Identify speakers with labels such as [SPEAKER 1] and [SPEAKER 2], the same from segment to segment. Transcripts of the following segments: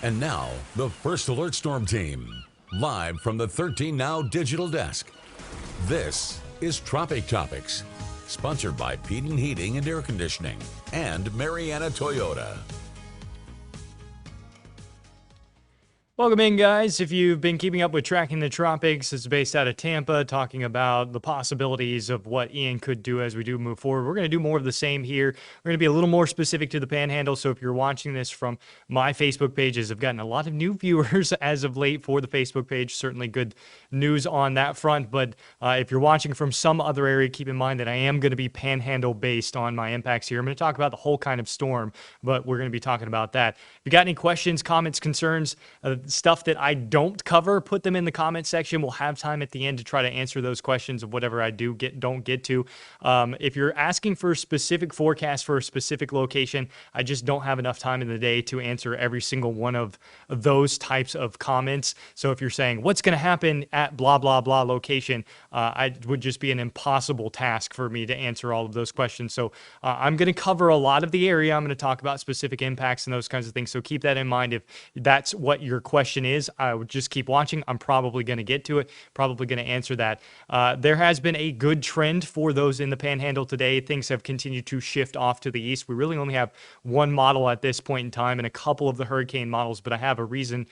[SPEAKER 1] And now, the First Alert Storm Team, live from the 13 Now digital desk. This is Tropic Topics, sponsored by Peden Heating and Air Conditioning and Mariana Toyota.
[SPEAKER 2] Welcome in, guys. If you've been keeping up with Tracking the Tropics, it's based out of Tampa, talking about the possibilities of what Ian could do as we do move forward. We're going to do more of the same here. We're going to be a little more specific to the Panhandle, so if you're watching this from my Facebook pages, I've gotten a lot of new viewers as of late for the Facebook page. Certainly good news on that front, but if you're watching from some other area, keep in mind that I am going to be Panhandle-based on my impacts here. I'm going to talk about the whole kind of storm, but we're going to be talking about that. If you got any questions, comments, concerns, stuff that I don't cover, put them in the comment section. We'll have time at the end to try to answer those questions of whatever I don't get to. If you're asking for a specific forecast for a specific location, I just don't have enough time in the day to answer every single one of those types of comments. So if you're saying, what's going to happen at blah, blah, blah location, it would just be an impossible task for me to answer all of those questions. So I'm going to cover a lot of the area. I'm going to talk about specific impacts and those kinds of things. So keep that in mind if that's what your question is. I would just keep watching. I'm probably going to get to it, probably going to answer that. There has been a good trend for those in the Panhandle today. Things have continued to shift off to the east. We really only have one model at this point in time and a couple of the hurricane models, but I have a reason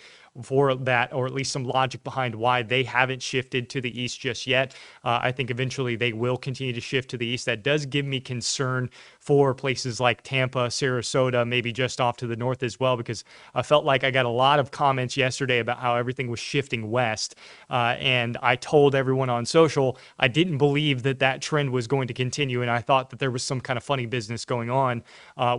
[SPEAKER 2] for that, or at least some logic behind why they haven't shifted to the east just yet. I think eventually they will continue to shift to the east. That does give me concern for places like Tampa, Sarasota, maybe just off to the north as well, because I felt like I got a lot of comments yesterday about how everything was shifting west. And I told everyone on social I didn't believe that that trend was going to continue, and I thought that there was some kind of funny business going on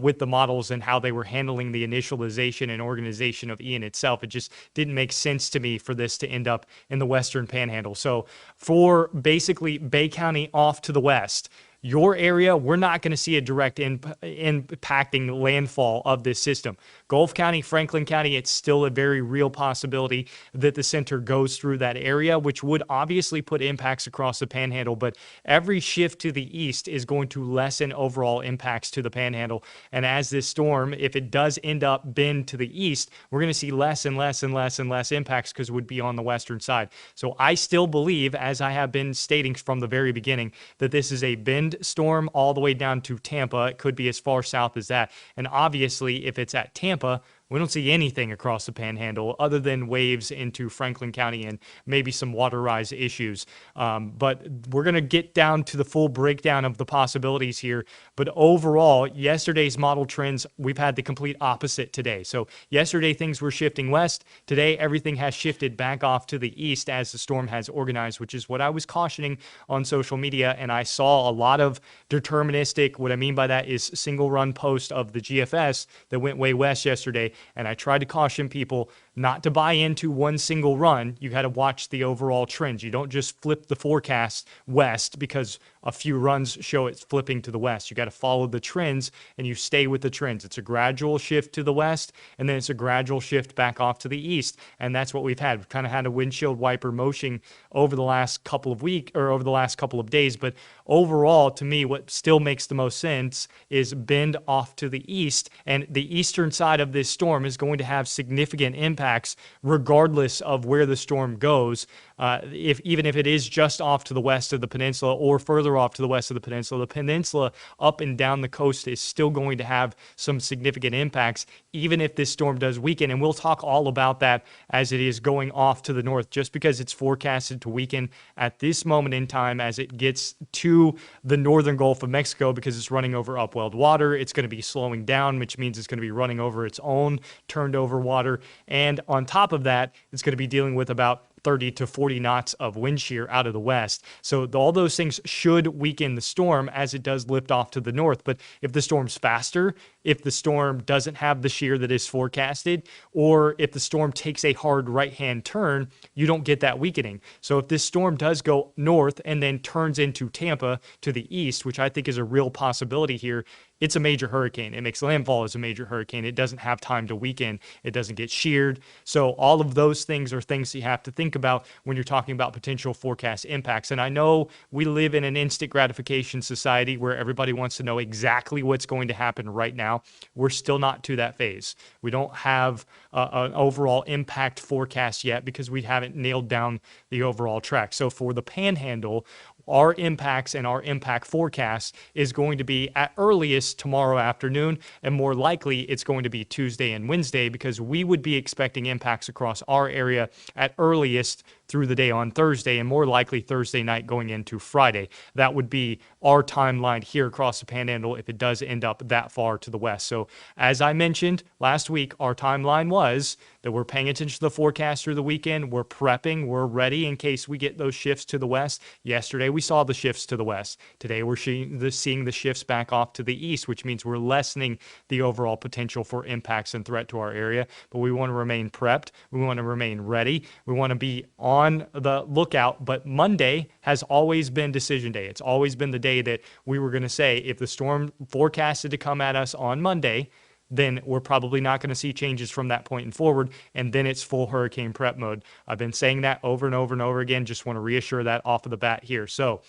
[SPEAKER 2] with the models and how they were handling the initialization and organization of Ian itself. It just didn't make sense to me for this to end up in the Western Panhandle. So for basically Bay County off to the west, your area, we're not going to see a direct impacting landfall of this system. Gulf County, Franklin County, it's still a very real possibility that the center goes through that area, which would obviously put impacts across the Panhandle. But every shift to the east is going to lessen overall impacts to the Panhandle. And as this storm, if it does end up bend to the east, we're going to see less and less and less and less impacts because it would be on the western side. So I still believe, as I have been stating from the very beginning, that this is a bend storm all the way down to Tampa. It could be as far south as that. And obviously, if it's at Tampa, we don't see anything across the Panhandle other than waves into Franklin County and maybe some water rise issues. But we're going to get down to the full breakdown of the possibilities here. But overall, yesterday's model trends, we've had the complete opposite today. So yesterday, things were shifting west. Today, everything has shifted back off to the east as the storm has organized, which is what I was cautioning on social media. And I saw a lot of deterministic, what I mean by that is single run post of the GFS that went way west yesterday. And I tried to caution people not to buy into one single run. You got to watch the overall trends. You don't just flip the forecast west because a few runs show it's flipping to the west. You got to follow the trends and you stay with the trends. It's a gradual shift to the west, and then it's a gradual shift back off to the east. And that's what we've had. We've kind of had a windshield wiper motion over the last couple of weeks or over the last couple of days. But overall, to me, what still makes the most sense is bend off to the east. And the eastern side of this storm is going to have significant impacts regardless of where the storm goes. Even if it is just off to the west of the peninsula or further off to the west of the peninsula up and down the coast is still going to have some significant impacts, even if this storm does weaken. And we'll talk all about that as it is going off to the north, just because it's forecasted to weaken at this moment in time as it gets to the northern Gulf of Mexico, because it's running over upwelled water. It's going to be slowing down, which means it's going to be running over its own turned over water. And on top of that, it's going to be dealing with about 30 to 40 knots of wind shear out of the west. So all those things should weaken the storm as it does lift off to the north. But if the storm's faster, if the storm doesn't have the shear that is forecasted, or if the storm takes a hard right-hand turn, you don't get that weakening. So if this storm does go north and then turns into Tampa to the east, which I think is a real possibility here, it's a major hurricane. It makes landfall as a major hurricane. It doesn't have time to weaken. It doesn't get sheared. So all of those things are things you have to think think about when you're talking about potential forecast impacts. And I know we live in an instant gratification society where everybody wants to know exactly what's going to happen right now. We're still not to that phase. We don't have an overall impact forecast yet because we haven't nailed down the overall track. So for the Panhandle, our impacts and our impact forecast is going to be at earliest tomorrow afternoon, and more likely it's going to be Tuesday and Wednesday, because we would be expecting impacts across our area at earliest through the day on Thursday, and more likely Thursday night going into Friday. That would be our timeline here across the Panhandle if it does end up that far to the west. So as I mentioned last week, our timeline was that we're paying attention to the forecast through the weekend. We're prepping. We're ready in case we get those shifts to the west. Yesterday, we saw the shifts to the west. Today, we're seeing the shifts back off to the east, which means we're lessening the overall potential for impacts and threat to our area. But we want to remain prepped. We want to remain ready. We want to be on the lookout. But Monday has always been decision day. It's always been the day that we were going to say, if the storm forecasted to come at us on Monday, then we're probably not going to see changes from that point and forward, and then it's full hurricane prep mode. I've been saying that over and over and over again. Just want to reassure that off of the bat here. So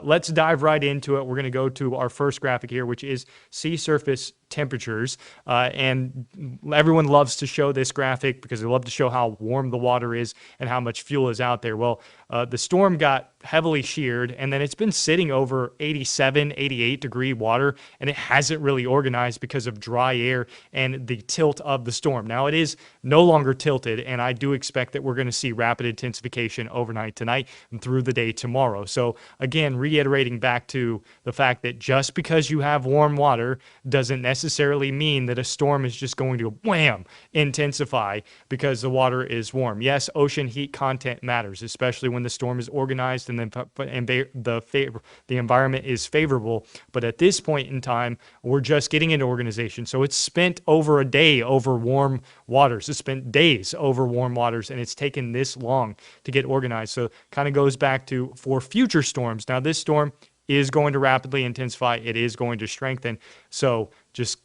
[SPEAKER 2] let's dive right into it. We're going to go to our first graphic here, which is sea surface temperatures. And everyone loves to show this graphic because they love to show how warm the water is and how much fuel is out there. Well, the storm got heavily sheared, and then it's been sitting over 87, 88 degree water, and it hasn't really organized because of dry air and the tilt of the storm. Now, it is no longer tilted, and I do expect that we're going to see rapid intensification overnight tonight and through the day tomorrow. So again, reiterating back to the fact that just because you have warm water doesn't necessarily mean that a storm is just going to wham intensify because the water is warm. Yes, ocean heat content matters, especially when the storm is organized and the environment is favorable. But at this point in time, we're just getting into organization. So it's spent over a day over warm waters. It's spent days over warm waters, and it's taken this long to get organized. So kind of goes back to for future storms. Now, this storm is going to rapidly intensify. It is going to strengthen. So just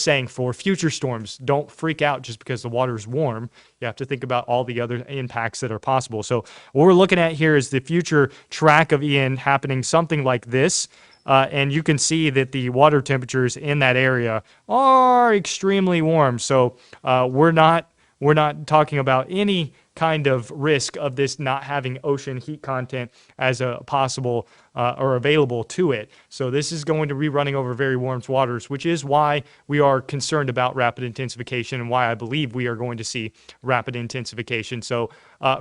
[SPEAKER 2] saying, for future storms, don't freak out just because the water is warm. You have to think about all the other impacts that are possible. So what we're looking at here is the future track of Ian happening something like this. And you can see that the water temperatures in that area are extremely warm. So we're not talking about any kind of risk of this not having ocean heat content as a possible or available to it. So this is going to be running over very warm waters, which is why we are concerned about rapid intensification and why I believe we are going to see rapid intensification. So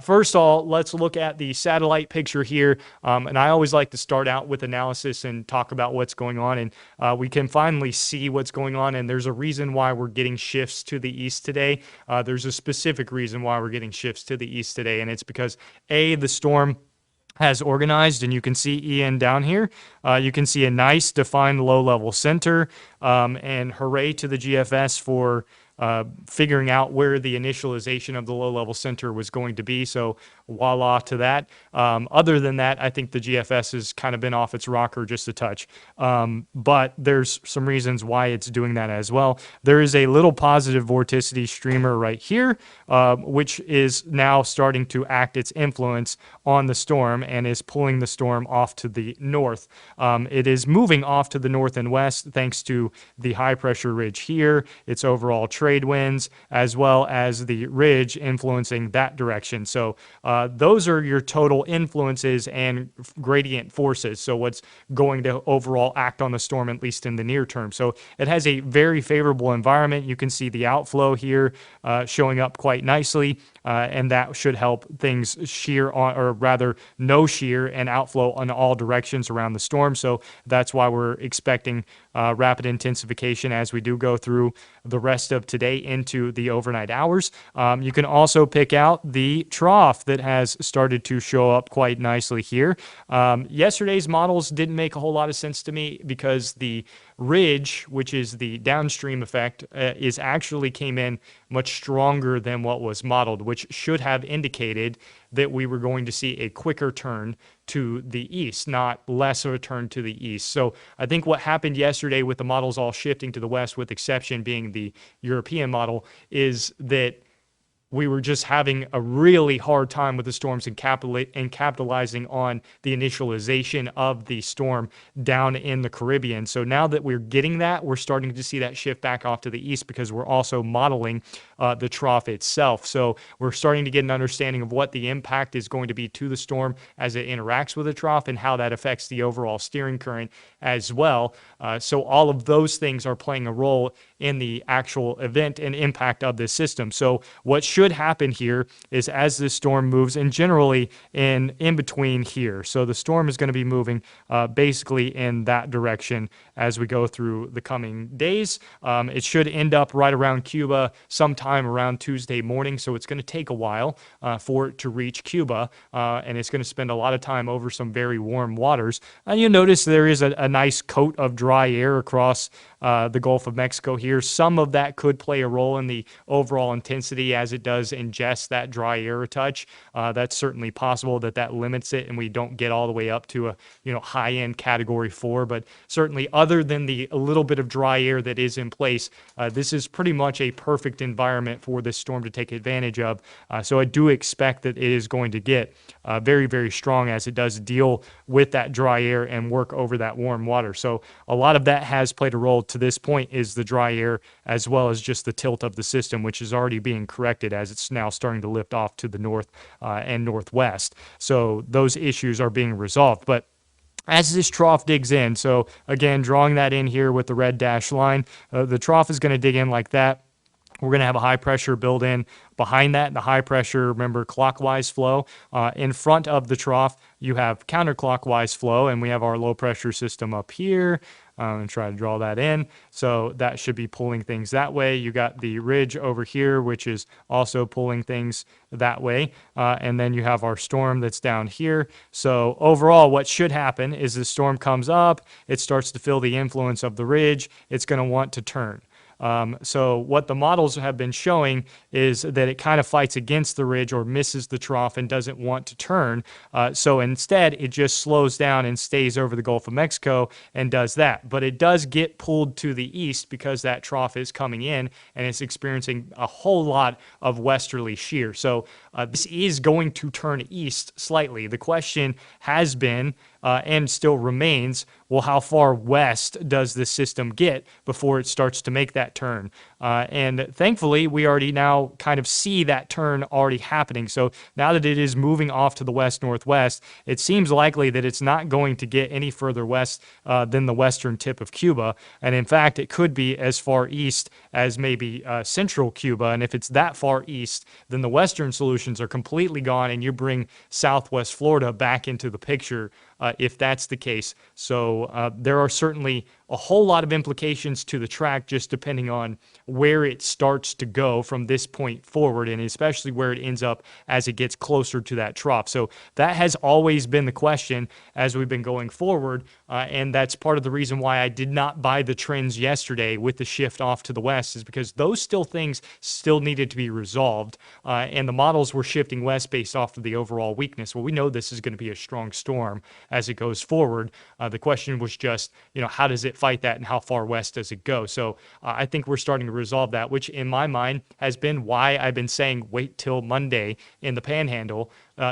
[SPEAKER 2] first of all, let's look at the satellite picture here. And I always like to start out with analysis and talk about what's going on. And we can finally see what's going on. And there's a reason why we're getting shifts to the east today. There's a specific reason why we're getting shifts to the east today. And it's because, A, the storm has organized, and you can see Ian down here. You can see a nice defined low-level center, and hooray to the GFS for figuring out where the initialization of the low-level center was going to be. So voila to that. Other than that, I think the GFS has kind of been off its rocker just a touch. But there's some reasons why it's doing that as well. There is a little positive vorticity streamer right here, which is now starting to act its influence on the storm and is pulling the storm off to the north. It is moving off to the north and west thanks to the high pressure ridge here, its overall trade winds, as well as the ridge influencing that direction. So those are your total influences and gradient forces. So what's going to overall act on the storm, at least in the near term. So it has a very favorable environment. You can see the outflow here showing up quite nicely. And that should help things shear on, or rather no shear and outflow on all directions around the storm. So that's why we're expecting rapid intensification as we do go through the rest of today into the overnight hours. You can also pick out the trough that has started to show up quite nicely here. Yesterday's models didn't make a whole lot of sense to me because the ridge, which is the downstream effect, is actually came in much stronger than what was modeled, which should have indicated that we were going to see a quicker turn to the east, not less of a turn to the east. So I think what happened yesterday with the models all shifting to the west, with exception being the European model, is that we were just having a really hard time with the storms and capitalizing on the initialization of the storm down in the Caribbean. So now that we're getting that, we're starting to see that shift back off to the east because we're also modeling the trough itself. So we're starting to get an understanding of what the impact is going to be to the storm as it interacts with the trough and how that affects the overall steering current as well. So all of those things are playing a role in the actual event and impact of this system. So what should happen here is as this storm moves, and generally in between here, so the storm is going to be moving basically in that direction as we go through the coming days. It should end up right around Cuba sometime around Tuesday morning, so it's going to take a while for it to reach Cuba, and it's going to spend a lot of time over some very warm waters. And you'll notice there is a nice coat of dry air across the Gulf of Mexico here. Some of that could play a role in the overall intensity as it does ingest that dry air a touch. That's certainly possible that limits it and we don't get all the way up to a high-end category 4. But certainly other than the a little bit of dry air that is in place, this is pretty much a perfect environment for this storm to take advantage of. So I do expect that it is going to get very, very strong as it does deal with that dry air and work over that warm water. So a lot of that has played a role to this point is the dry air as well as just the tilt of the system, which is already being corrected as it's now starting to lift off to the north and northwest. So those issues are being resolved. But as this trough digs in, so again, drawing that in here with the red dashed line, the trough is going to dig in like that. We're going to have a high pressure build in behind that. The high pressure, remember, clockwise flow. In front of the trough, you have counterclockwise flow, and we have our low pressure system up here. And try to draw that in. So that should be pulling things that way. You got the ridge over here, which is also pulling things that way. And then you have our storm that's down here. So overall, what should happen is the storm comes up, it starts to feel the influence of the ridge, it's going to want to turn. So what the models have been showing is that it kind of fights against the ridge or misses the trough and doesn't want to turn. So instead, it just slows down and stays over the Gulf of Mexico and does that. But it does get pulled to the east because that trough is coming in and it's experiencing a whole lot of westerly shear. So this is going to turn east slightly. The question has been and still remains, well, how far west does this system get before it starts to make that turn? And thankfully, we already now kind of see that turn already happening. So now that it is moving off to the west-northwest, it seems likely that it's not going to get any further west than the western tip of Cuba. And in fact, it could be as far east as maybe central Cuba. And if it's that far east, then the western solutions are completely gone and you bring southwest Florida back into the picture if that's the case. So there are certainly a whole lot of implications to the track just depending on where it starts to go from this point forward, and especially where it ends up as it gets closer to that trough. So that has always been the question as we've been going forward, and that's part of the reason why I did not buy the trends yesterday with the shift off to the west, is because those things still needed to be resolved, and the models were shifting west based off of the overall weakness. Well, we know this is going to be a strong storm as it goes forward. The question was just, how does it fight that and how far west does it go? So I think we're starting to resolve that, which in my mind has been why I've been saying wait till Monday in the Panhandle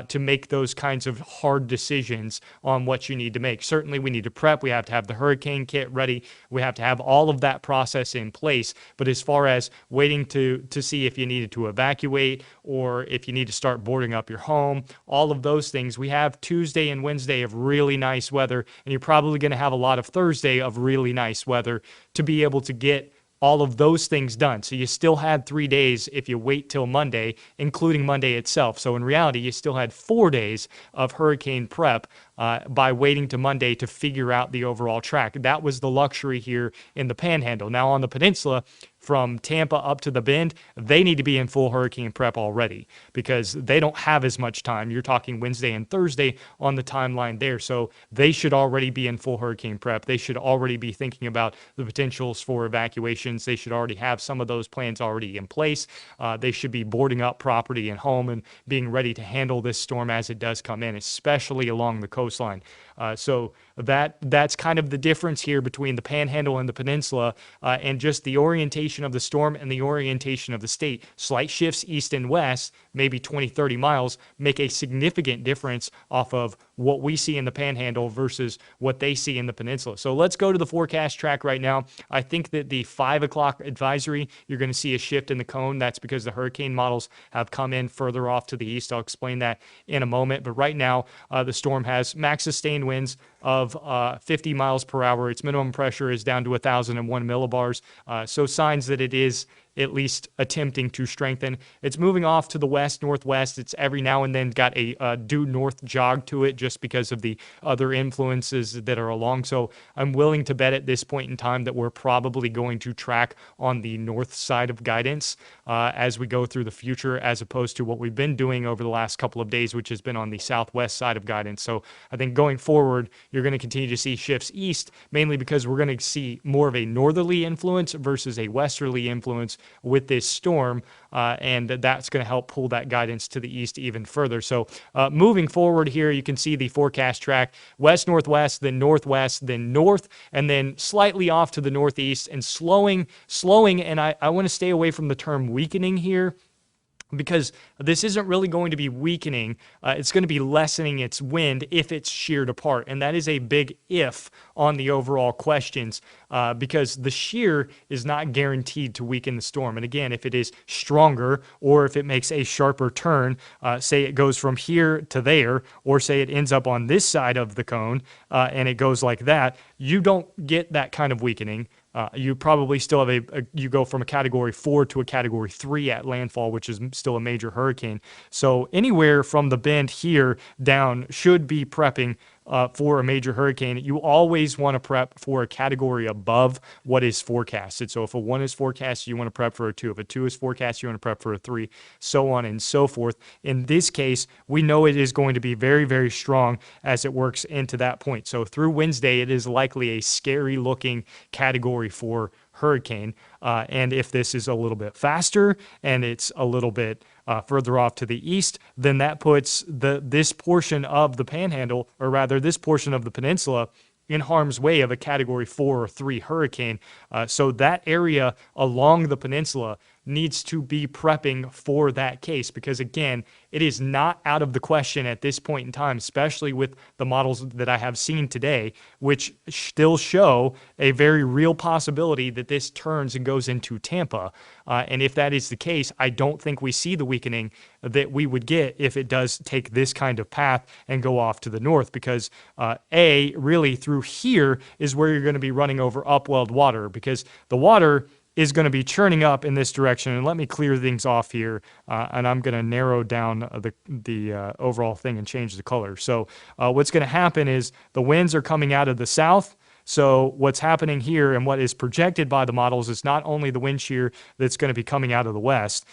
[SPEAKER 2] to make those kinds of hard decisions on what you need to make. Certainly we need to prep. We have to have the hurricane kit ready. We have to have all of that process in place. But as far as waiting to see if you needed to evacuate or if you need to start boarding up your home, all of those things, we have Tuesday and Wednesday of really nice weather, and you're probably going to have a lot of Thursday of really nice weather to be able to get all of those things done. So you still had 3 days if you wait till Monday, including Monday itself. So in reality, you still had 4 days of hurricane prep by waiting to Monday to figure out the overall track. That was the luxury here in the Panhandle. Now on the peninsula, from Tampa up to the Bend, they need to be in full hurricane prep already because they don't have as much time. You're talking Wednesday and Thursday on the timeline there. So they should already be in full hurricane prep. They should already be thinking about the potentials for evacuations. They should already have some of those plans already in place. They should be boarding up property and home and being ready to handle this storm as it does come in, especially along the coastline. So that's kind of the difference here between the Panhandle and the Peninsula, and just the orientation of the storm and the orientation of the state. Slight shifts east and west, maybe 20, 30 miles, make a significant difference off of what we see in the Panhandle versus what they see in the Peninsula. So let's go to the forecast track right now. I think that the 5 o'clock advisory, you're going to see a shift in the cone. That's because the hurricane models have come in further off to the east. I'll explain that in a moment. But right now, the storm has max sustained winds of 50 miles per hour. Its minimum pressure is down to 1,001 millibars. So signs that it is at least attempting to strengthen. It's moving off to the west, northwest. It's every now and then got a due north jog to it just because of the other influences that are along. So I'm willing to bet at this point in time that we're probably going to track on the north side of guidance as we go through the future, as opposed to what we've been doing over the last couple of days, which has been on the southwest side of guidance. So I think going forward, you're going to continue to see shifts east, mainly because we're going to see more of a northerly influence versus a westerly influence with this storm, and that's going to help pull that guidance to the east even further. So moving forward here, you can see the forecast track: west-northwest, then northwest, then north, and then slightly off to the northeast and slowing. And I want to stay away from the term weakening here, because this isn't really going to be weakening. It's going to be lessening its wind if it's sheared apart. And that is a big if on the overall questions, because the shear is not guaranteed to weaken the storm. And again, if it is stronger, or if it makes a sharper turn, say it goes from here to there, or say it ends up on this side of the cone and it goes like that, you don't get that kind of weakening. You probably still have you go from a category 4 to a category 3 at landfall, which is still a major hurricane. So anywhere from the bend here down should be prepping for a major hurricane. You always want to prep for a category above what is forecasted. So if a 1 is forecasted, you want to prep for a 2. If a 2 is forecasted, you want to prep for a 3, so on and so forth. In this case, we know it is going to be very, very strong as it works into that point. So through Wednesday, it is likely a scary looking category 4 hurricane. And if this is a little bit faster and it's a little bit further off to the east, then that puts this portion of the Panhandle, or rather this portion of the peninsula, in harm's way of a category 4 or 3 hurricane. So that area along the peninsula needs to be prepping for that case, because again, it is not out of the question at this point in time, especially with the models that I have seen today, which still show a very real possibility that this turns and goes into Tampa. And if that is the case, I don't think we see the weakening that we would get if it does take this kind of path and go off to the north, because really through here is where you're going to be running over upwelled water, because the water is going to be churning up in this direction. And let me clear things off here, and I'm going to narrow down the overall thing and change the color. So what's going to happen is the winds are coming out of the south. So what's happening here and what is projected by the models is not only the wind shear that's going to be coming out of the west,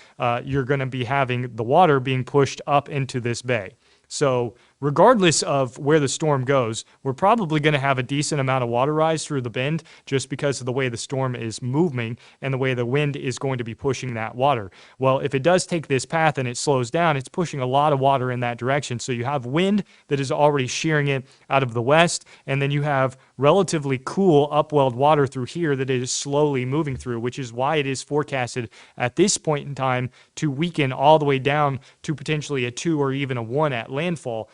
[SPEAKER 2] you're going to be having the water being pushed up into this bay. So regardless of where the storm goes, we're probably going to have a decent amount of water rise through the bend, just because of the way the storm is moving and the way the wind is going to be pushing that water. Well, if it does take this path and it slows down, it's pushing a lot of water in that direction. So you have wind that is already shearing it out of the west, and then you have relatively cool upwelled water through here that it is slowly moving through, which is why it is forecasted at this point in time to weaken all the way down to potentially a 2 or even a 1 at landfall.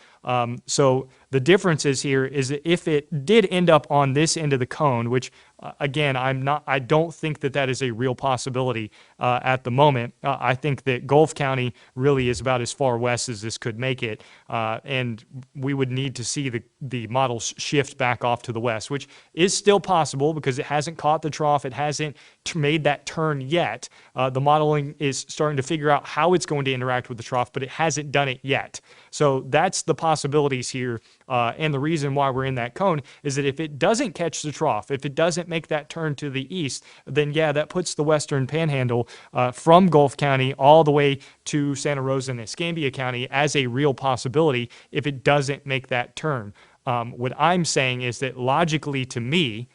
[SPEAKER 2] So the difference is here is that if it did end up on this end of the cone, which again, I don't think that is a real possibility at the moment. I think that Gulf County really is about as far west as this could make it, and we would need to see the models shift back off to the west, which is still possible because it hasn't caught the trough. It hasn't made that turn yet. The modeling is starting to figure out how it's going to interact with the trough, but it hasn't done it yet. So that's the possibilities here. And the reason why we're in that cone is that if it doesn't catch the trough, if it doesn't make that turn to the east, then yeah, that puts the western panhandle from Gulf County all the way to Santa Rosa and Escambia County as a real possibility if it doesn't make that turn. What I'm saying is that logically to me,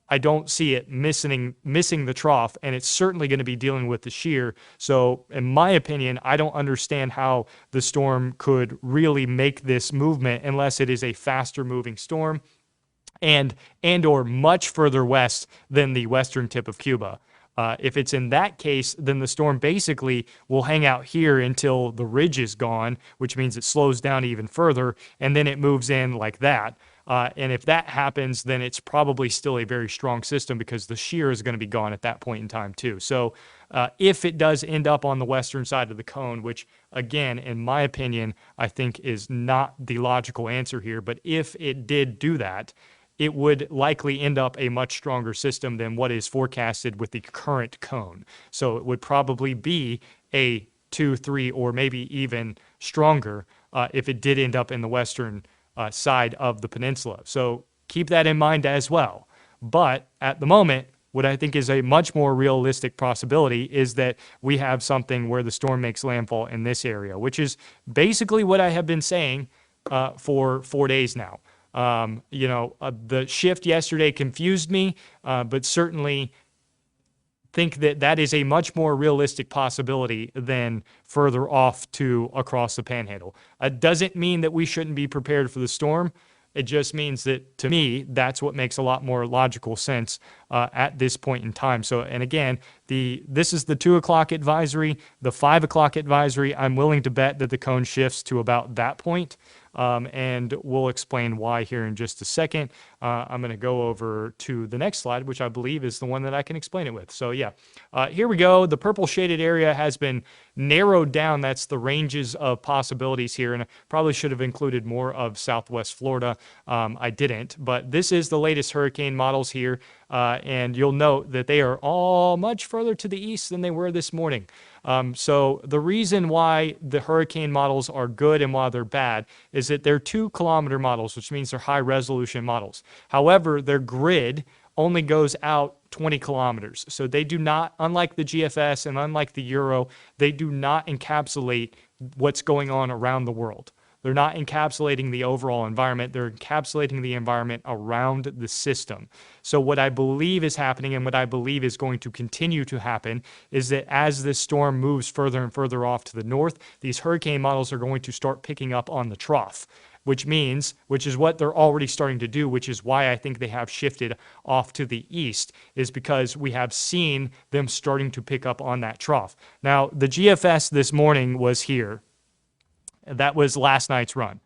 [SPEAKER 2] I don't see it missing the trough, and it's certainly going to be dealing with the shear. So in my opinion, I don't understand how the storm could really make this movement unless it is a faster moving storm and or much further west than the western tip of Cuba. If it's in that case, then the storm basically will hang out here until the ridge is gone, which means it slows down even further, and then it moves in like that. And if that happens, then it's probably still a very strong system because the shear is going to be gone at that point in time too. So if it does end up on the western side of the cone, which again, in my opinion, I think is not the logical answer here, but if it did do that, it would likely end up a much stronger system than what is forecasted with the current cone. So it would probably be a 2, 3, or maybe even stronger if it did end up in the western side of the peninsula. So keep that in mind as well. But at the moment, what I think is a much more realistic possibility is that we have something where the storm makes landfall in this area, which is basically what I have been saying for 4 days now. The shift yesterday confused me, but certainly think that that is a much more realistic possibility than further off to across the panhandle. It doesn't mean that we shouldn't be prepared for the storm. It just means that, to me, that's what makes a lot more logical sense at this point in time. So, and again, this is the 2 o'clock advisory, the 5 o'clock advisory. I'm willing to bet that the cone shifts to about that point. And we'll explain why here in just a second. I'm going to go over to the next slide, which I believe is the one that I can explain it with. So yeah, here we go. The purple shaded area has been narrowed down. That's the ranges of possibilities here. And I probably should have included more of Southwest Florida. I didn't, but this is the latest hurricane models here. And you'll note that they are all much further to the east than they were this morning. So the reason why the hurricane models are good and why they're bad is that they're 2-kilometer models, which means they're high resolution models. However, their grid only goes out 20 kilometers. So they do not, unlike the GFS and unlike the Euro, they do not encapsulate what's going on around the world. They're not encapsulating the overall environment. They're encapsulating the environment around the system. So what I believe is happening and what I believe is going to continue to happen is that as this storm moves further and further off to the north, these hurricane models are going to start picking up on the trough, which is what they're already starting to do, which is why I think they have shifted off to the east, is because we have seen them starting to pick up on that trough. Now, the GFS this morning was here. That was last night's run.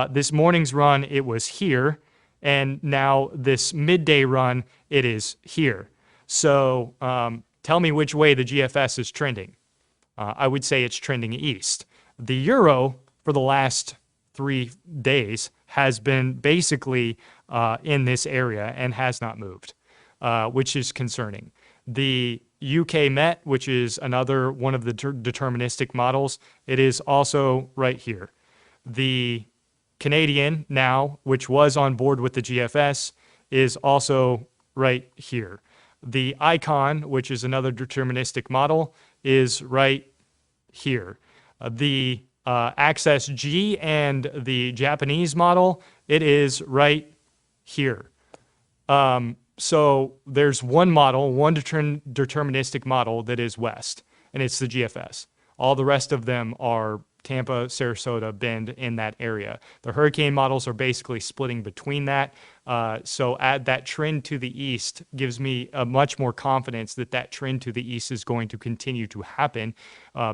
[SPEAKER 2] This morning's run, it was here. And now this midday run, it is here. So tell me which way the GFS is trending. I would say it's trending east. The Euro, for the last 3 days, has been basically in this area and has not moved, which is concerning. The UK Met, which is another one of the deterministic models, it is also right here. The Canadian now, which was on board with the GFS, is also right here. The Icon, which is another deterministic model, is right here. The Access G and the Japanese model, it is right here. So there's one model, one deterministic model that is west, and it's the GFS. All the rest of them are Tampa, Sarasota, Bend, in that area. The hurricane models are basically splitting between that. So that trend to the east gives me a much more confidence that that trend to the east is going to continue to happen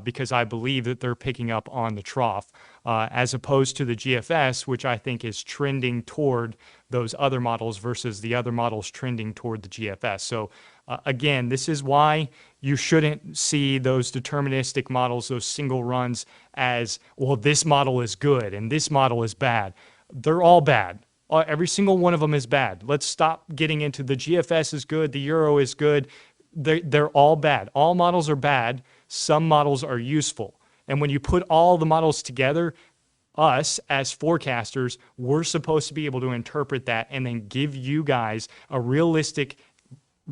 [SPEAKER 2] because I believe that they're picking up on the trough as opposed to the GFS, which I think is trending toward those other models versus the other models trending toward the GFS. So again, this is why you shouldn't see those deterministic models, those single runs as, well, this model is good and this model is bad. They're all bad. Every single one of them is bad. Let's stop getting into the GFS is good, the Euro is good. They're all bad. All models are bad. Some models are useful. And when you put all the models together, us as forecasters, we're supposed to be able to interpret that and then give you guys a realistic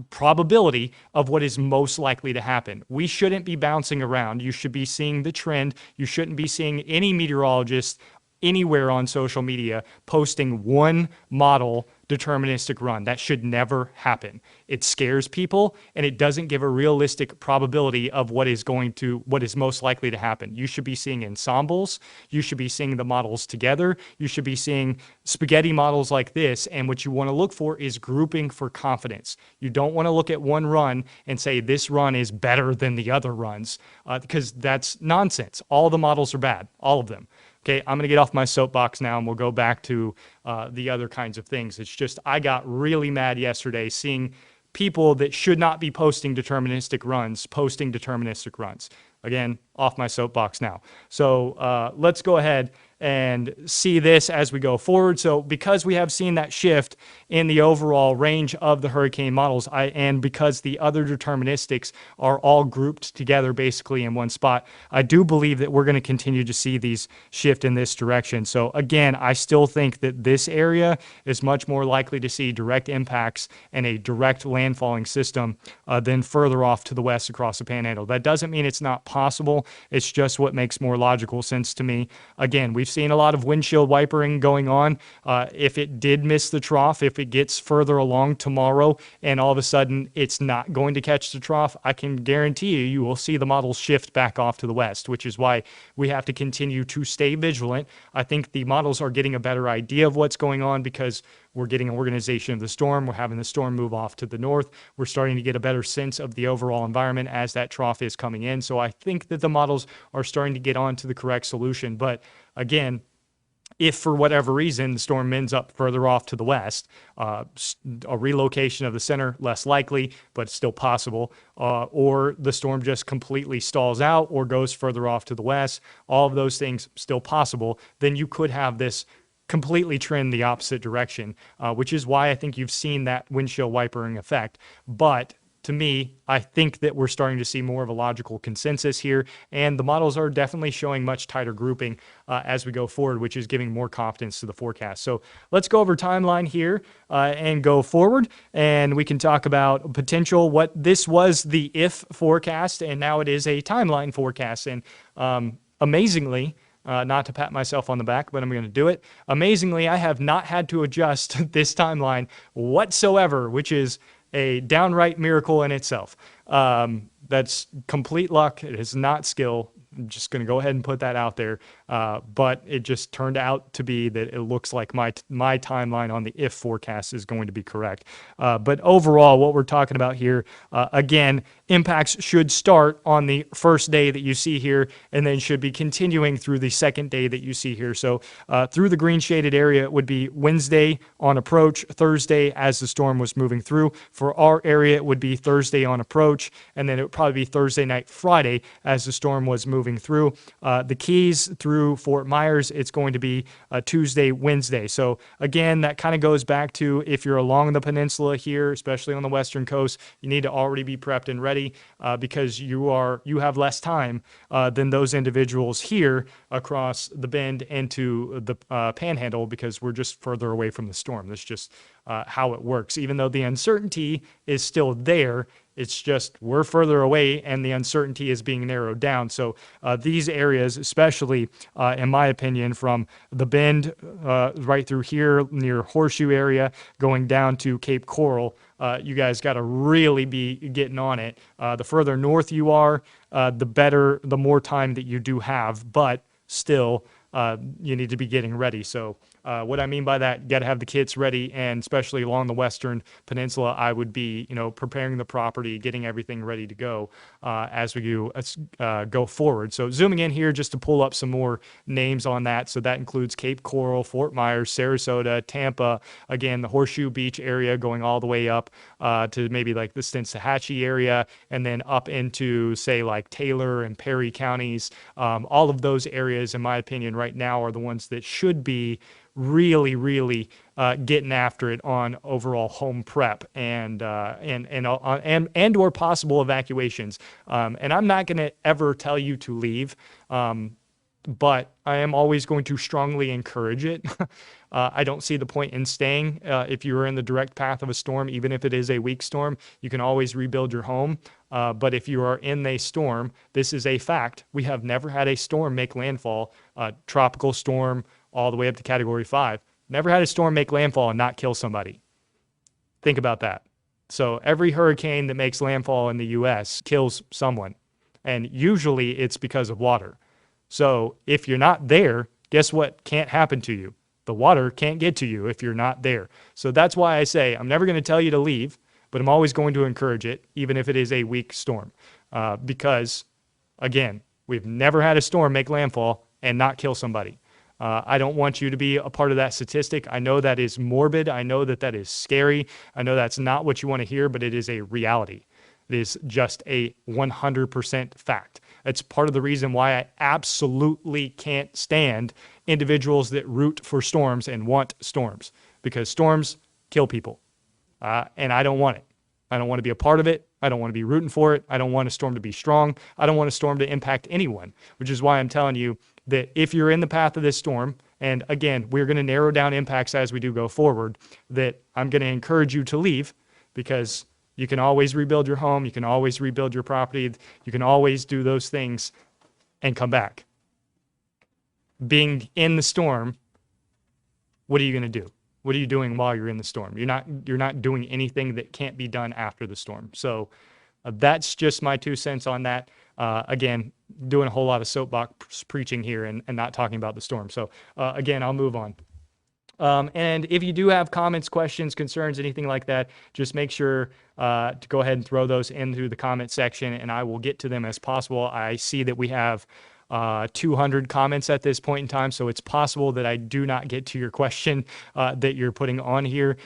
[SPEAKER 2] probability of what is most likely to happen. We shouldn't be bouncing around. You should be seeing the trend. You shouldn't be seeing any meteorologist anywhere on social media posting one model deterministic run. That should never happen. It scares people, and it doesn't give a realistic probability of what is most likely to happen. You should be seeing ensembles. You should be seeing the models together. You should be seeing spaghetti models like this. And what you want to look for is grouping for confidence. You don't want to look at one run and say this run is better than the other runs, because that's nonsense. All the models are bad, all of them. Okay, I'm going to get off my soapbox now, and we'll go back to the other kinds of things. It's just I got really mad yesterday seeing people that should not be posting deterministic runs. Again, off my soapbox now. So let's go ahead and see this as we go forward. So because we have seen that shift in the overall range of the hurricane models, and because the other deterministics are all grouped together basically in one spot, I do believe that we're going to continue to see these shift in this direction. So again, I still think that this area is much more likely to see direct impacts and a direct landfalling system than further off to the west across the Panhandle. That doesn't mean it's not possible. It's just what makes more logical sense to me. Again, we've seen a lot of windshield wipering going on. If it did miss the trough, if it gets further along tomorrow and all of a sudden it's not going to catch the trough, I can guarantee you will see the models shift back off to the west, which is why we have to continue to stay vigilant. I think the models are getting a better idea of what's going on because we're getting an organization of the storm. We're having the storm move off to the north. We're starting to get a better sense of the overall environment as that trough is coming in. So I think that the models are starting to get on to the correct solution. But again, if for whatever reason the storm ends up further off to the west, a relocation of the center, less likely, but still possible, or the storm just completely stalls out or goes further off to the west, all of those things still possible, then you could have this completely trend the opposite direction, which is why I think you've seen that windshield wipering effect. But to me, I think that we're starting to see more of a logical consensus here, and the models are definitely showing much tighter grouping as we go forward, which is giving more confidence to the forecast. So let's go over timeline here and go forward, and we can talk about potential. What this was the if forecast, and now it is a timeline forecast. And amazingly, not to pat myself on the back, but I'm going to do it. Amazingly, I have not had to adjust this timeline whatsoever, which is a downright miracle in itself. That's complete luck. It is not skill. I'm just going to go ahead and put that out there. But it just turned out to be that it looks like my timeline on the if forecast is going to be correct. But overall, what we're talking about here, again, impacts should start on the first day that you see here and then should be continuing through the second day that you see here. So through the green shaded area, it would be Wednesday on approach, Thursday as the storm was moving through. For our area, it would be Thursday on approach, and then it would probably be Thursday night, Friday as the storm was moving through. The Keys through Fort Myers, it's going to be Tuesday, Wednesday. So again, that kind of goes back to if you're along the peninsula here, especially on the western coast, you need to already be prepped and ready because you have less time than those individuals here across the bend into the Panhandle because we're just further away from the storm. That's just how it works. Even though the uncertainty is still there, it's just we're further away and the uncertainty is being narrowed down. So these areas, especially in my opinion, from the bend right through here near Horseshoe area going down to Cape Coral, you guys got to really be getting on it. The further north you are, the more time that you do have, but still you need to be getting ready. So what I mean by that, you got to have the kits ready, and especially along the western peninsula, I would be, preparing the property, getting everything ready to go as we go forward. So zooming in here just to pull up some more names on that. So that includes Cape Coral, Fort Myers, Sarasota, Tampa, again, the Horseshoe Beach area going all the way up to maybe like the Stenshahatchee area, and then up into, say, like Taylor and Perry counties. All of those areas, in my opinion, right now are the ones that should be really getting after it on overall home prep and or possible evacuations. And I'm not going to ever tell you to leave, but I am always going to strongly encourage it. I don't see the point in staying. If you are in the direct path of a storm, even if it is a weak storm, you can always rebuild your home. But if you are in a storm, this is a fact. We have never had a storm make landfall, tropical storm, all the way up to Category 5. Never had a storm make landfall and not kill somebody. Think about that. So every hurricane that makes landfall in the U.S. kills someone. And usually it's because of water. So if you're not there, guess what can't happen to you? The water can't get to you if you're not there. So that's why I say I'm never going to tell you to leave, but I'm always going to encourage it, even if it is a weak storm. Because, again, we've never had a storm make landfall and not kill somebody. I don't want you to be a part of that statistic. I know that is morbid. I know that that is scary. I know that's not what you want to hear, but it is a reality. It is just a 100% fact. It's part of the reason why I absolutely can't stand individuals that root for storms and want storms, because storms kill people. And I don't want it. I don't want to be a part of it. I don't want to be rooting for it. I don't want a storm to be strong. I don't want a storm to impact anyone, which is why I'm telling you that if you're in the path of this storm, and again, we're going to narrow down impacts as we do go forward, that I'm going to encourage you to leave, because you can always rebuild your home. You can always rebuild your property. You can always do those things and come back. Being in the storm, what are you going to do? What are you doing while you're in the storm? You're not doing anything that can't be done after the storm. So that's just my 2 cents on that. Again, doing a whole lot of soapbox preaching here and not talking about the storm. So again, I'll move on. And if you do have comments, questions, concerns, anything like that, just make sure to go ahead and throw those into the comment section, and I will get to them as possible. I see that we have 200 comments at this point in time, so it's possible that I do not get to your question that you're putting on here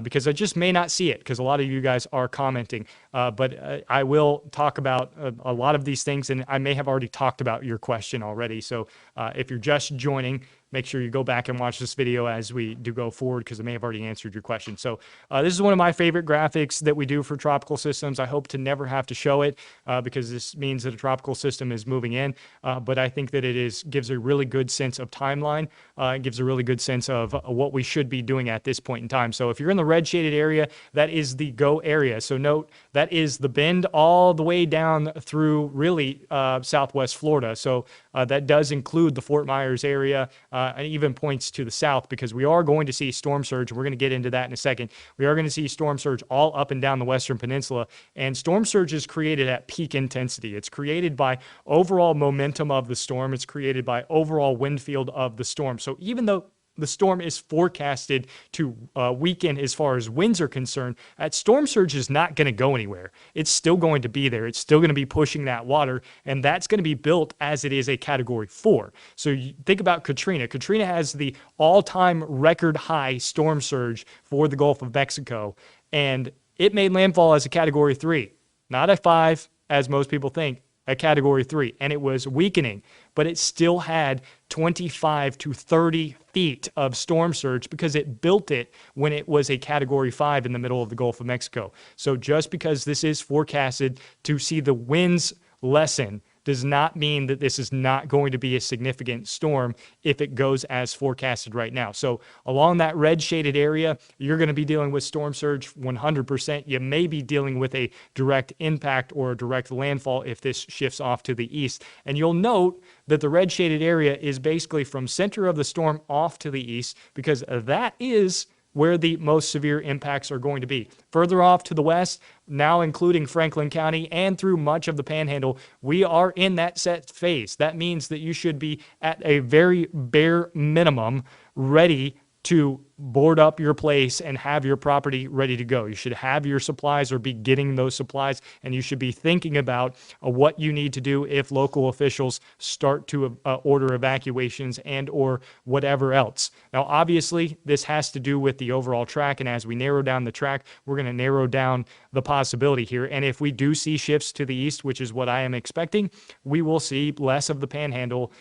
[SPEAKER 2] because I just may not see it, because a lot of you guys are commenting. But I will talk about a lot of these things, and I may have already talked about your question already. So if you're just joining, make sure you go back and watch this video as we do go forward, because I may have already answered your question. So this is one of my favorite graphics that we do for tropical systems. I hope to never have to show it because this means that a tropical system is moving in. But I think that it gives a really good sense of timeline. It gives a really good sense of what we should be doing at this point in time. So if you're in the red shaded area, that is the go area. So note that is the bend all the way down through really southwest Florida. So that does include the Fort Myers area. And even points to the south, because we are going to see storm surge. We're going to get into that in a second. We are going to see storm surge all up and down the Western Peninsula. And storm surge is created at peak intensity. It's created by overall momentum of the storm. It's created by overall wind field of the storm. So even though the storm is forecasted to weaken as far as winds are concerned, that storm surge is not going to go anywhere. It's still going to be there. It's still going to be pushing that water, and that's going to be built as it is a Category 4. So you think about Katrina. Katrina has the all-time record high storm surge for the Gulf of Mexico, and it made landfall as a Category 3, not a 5, as most people think, a Category 3, and it was weakening, but it still had 25 to 30 feet of storm surge because it built it when it was a Category 5 in the middle of the Gulf of Mexico. So just because this is forecasted to see the winds lessen does not mean that this is not going to be a significant storm if it goes as forecasted right now. So along that red shaded area, you're going to be dealing with storm surge 100%. You may be dealing with a direct impact or a direct landfall if this shifts off to the east. And you'll note that the red shaded area is basically from center of the storm off to the east, because that is where the most severe impacts are going to be. Further off to the west, now including Franklin County and through much of the Panhandle, we are in that set phase. That means that you should be at a very bare minimum ready to board up your place and have your property ready to go. You should have your supplies or be getting those supplies, and you should be thinking about what you need to do if local officials start to order evacuations and or whatever else. Now, obviously, this has to do with the overall track, and as we narrow down the track, we're going to narrow down the possibility here. And if we do see shifts to the east, which is what I am expecting, we will see less of the Panhandle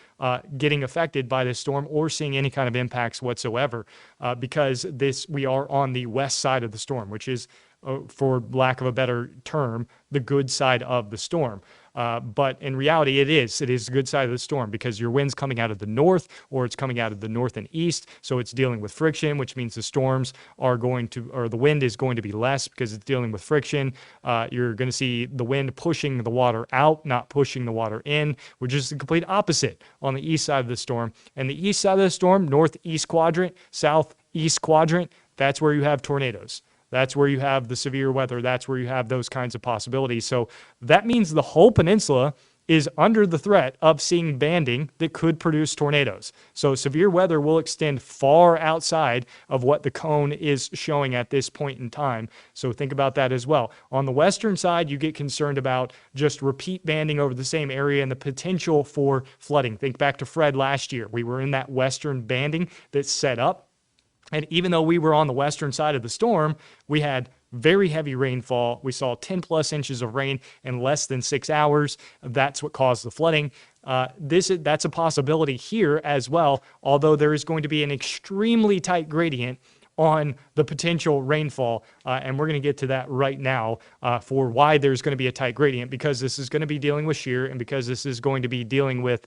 [SPEAKER 2] getting affected by this storm or seeing any kind of impacts whatsoever, because we are on the west side of the storm, which is, for lack of a better term, the good side of the storm. But in reality, it is a good side of the storm because your wind's coming out of the north or it's coming out of the north and east. So it's dealing with friction, which means the storms are going to, or the wind is going to be less because it's dealing with friction. You're going to see the wind pushing the water out, not pushing the water in, which is the complete opposite on the east side of the storm. And the east side of the storm, northeast quadrant, southeast quadrant, that's where you have tornadoes. That's where you have the severe weather. That's where you have those kinds of possibilities. So that means the whole peninsula is under the threat of seeing banding that could produce tornadoes. So severe weather will extend far outside of what the cone is showing at this point in time. So think about that as well. On the western side, you get concerned about just repeat banding over the same area and the potential for flooding. Think back to Fred last year. We were in that western banding that's set up. And even though we were on the western side of the storm, we had very heavy rainfall. We saw 10 plus inches of rain in less than 6 hours. That's what caused the flooding. That's a possibility here as well, although there is going to be an extremely tight gradient on the potential rainfall. And we're going to get to that right now for why there's going to be a tight gradient, because this is going to be dealing with shear and because this is going to be dealing with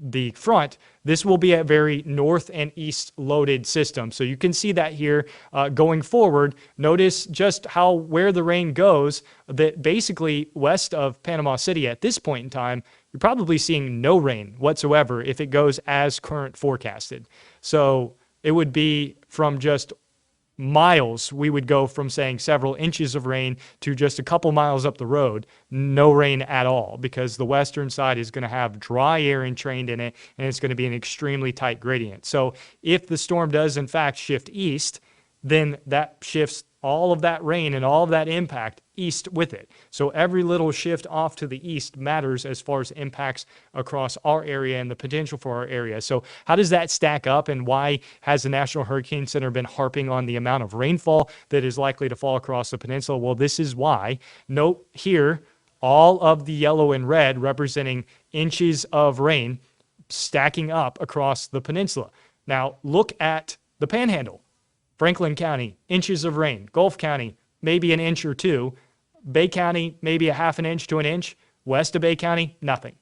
[SPEAKER 2] the front. This will be a very north and east loaded system. So you can see that here going forward. Notice just where the rain goes, that basically west of Panama City at this point in time, you're probably seeing no rain whatsoever if it goes as current forecasted. So it would be from just miles, we would go from saying several inches of rain to just a couple miles up the road, no rain at all, because the western side is going to have dry air entrained in it, and it's going to be an extremely tight gradient. So if the storm does in fact shift east, then that shifts all of that rain and all of that impact east with it. So every little shift off to the east matters as far as impacts across our area and the potential for our area. So how does that stack up, and why has the National Hurricane Center been harping on the amount of rainfall that is likely to fall across the peninsula? Well, this is why. Note here, all of the yellow and red representing inches of rain stacking up across the peninsula. Now look at the Panhandle. Franklin County, inches of rain. Gulf County, maybe an inch or two. Bay County, maybe a half an inch to an inch. West of Bay County, nothing.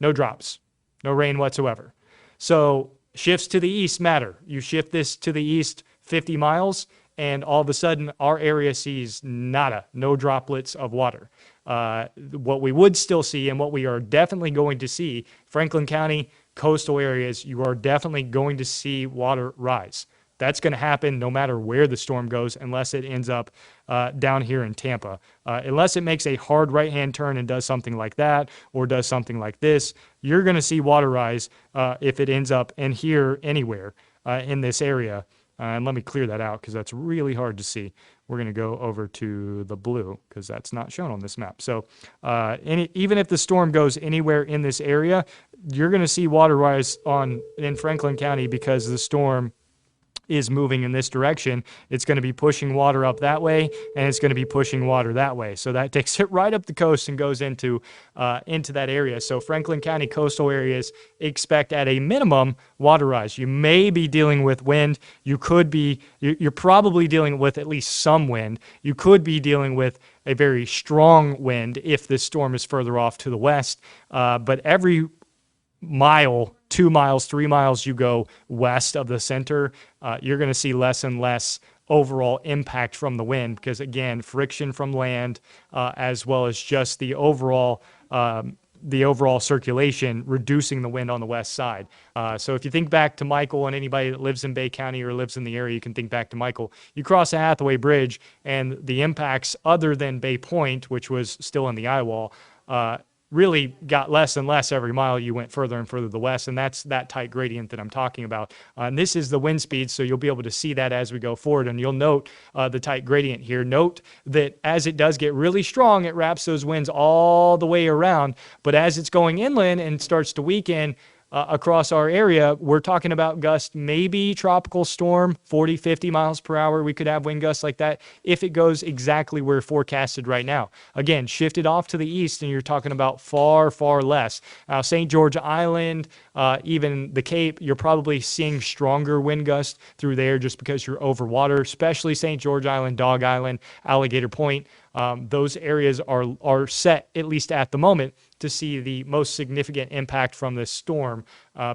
[SPEAKER 2] No drops. No rain whatsoever. So shifts to the east matter. You shift this to the east 50 miles, and all of a sudden our area sees nada, no droplets of water. What we would still see, and what we are definitely going to see, Franklin County, coastal areas, you are definitely going to see water rise. That's going to happen no matter where the storm goes, unless it ends up down here in Tampa. Unless it makes a hard right-hand turn and does something like that, or does something like this, you're going to see water rise if it ends up in here anywhere in this area. And let me clear that out because that's really hard to see. We're going to go over to the blue because that's not shown on this map. So even if the storm goes anywhere in this area, you're going to see water rise in Franklin County because the storm is moving in this direction. It's going to be pushing water up that way, and it's going to be pushing water that way. So that takes it right up the coast and goes into that area. So Franklin County coastal areas expect at a minimum water rise. You may be dealing with wind. You're probably dealing with at least some wind. You could be dealing with a very strong wind if this storm is further off to the west. But every mile, 2 miles, 3 miles you go west of the center, you're going to see less and less overall impact from the wind because, again, friction from land as well as just the overall circulation reducing the wind on the west side. So if you think back to Michael, and anybody that lives in Bay County or lives in the area, you can think back to Michael. You cross the Hathaway Bridge, and the impacts other than Bay Point, which was still in the eye wall, really got less and less every mile you went further and further to the west, and that's that tight gradient that I'm talking about. And this is the wind speed, so you'll be able to see that as we go forward, and you'll note the tight gradient here. Note that as it does get really strong, it wraps those winds all the way around, but as it's going inland and starts to weaken across our area, we're talking about gusts, maybe tropical storm, 40, 50 miles per hour. We could have wind gusts like that if it goes exactly where forecasted right now. Again, shifted off to the east, and you're talking about far, far less. Now, St. George Island, even the Cape, you're probably seeing stronger wind gusts through there just because you're over water, especially St. George Island, Dog Island, Alligator Point. those areas are set, at least at the moment, to see the most significant impact from this storm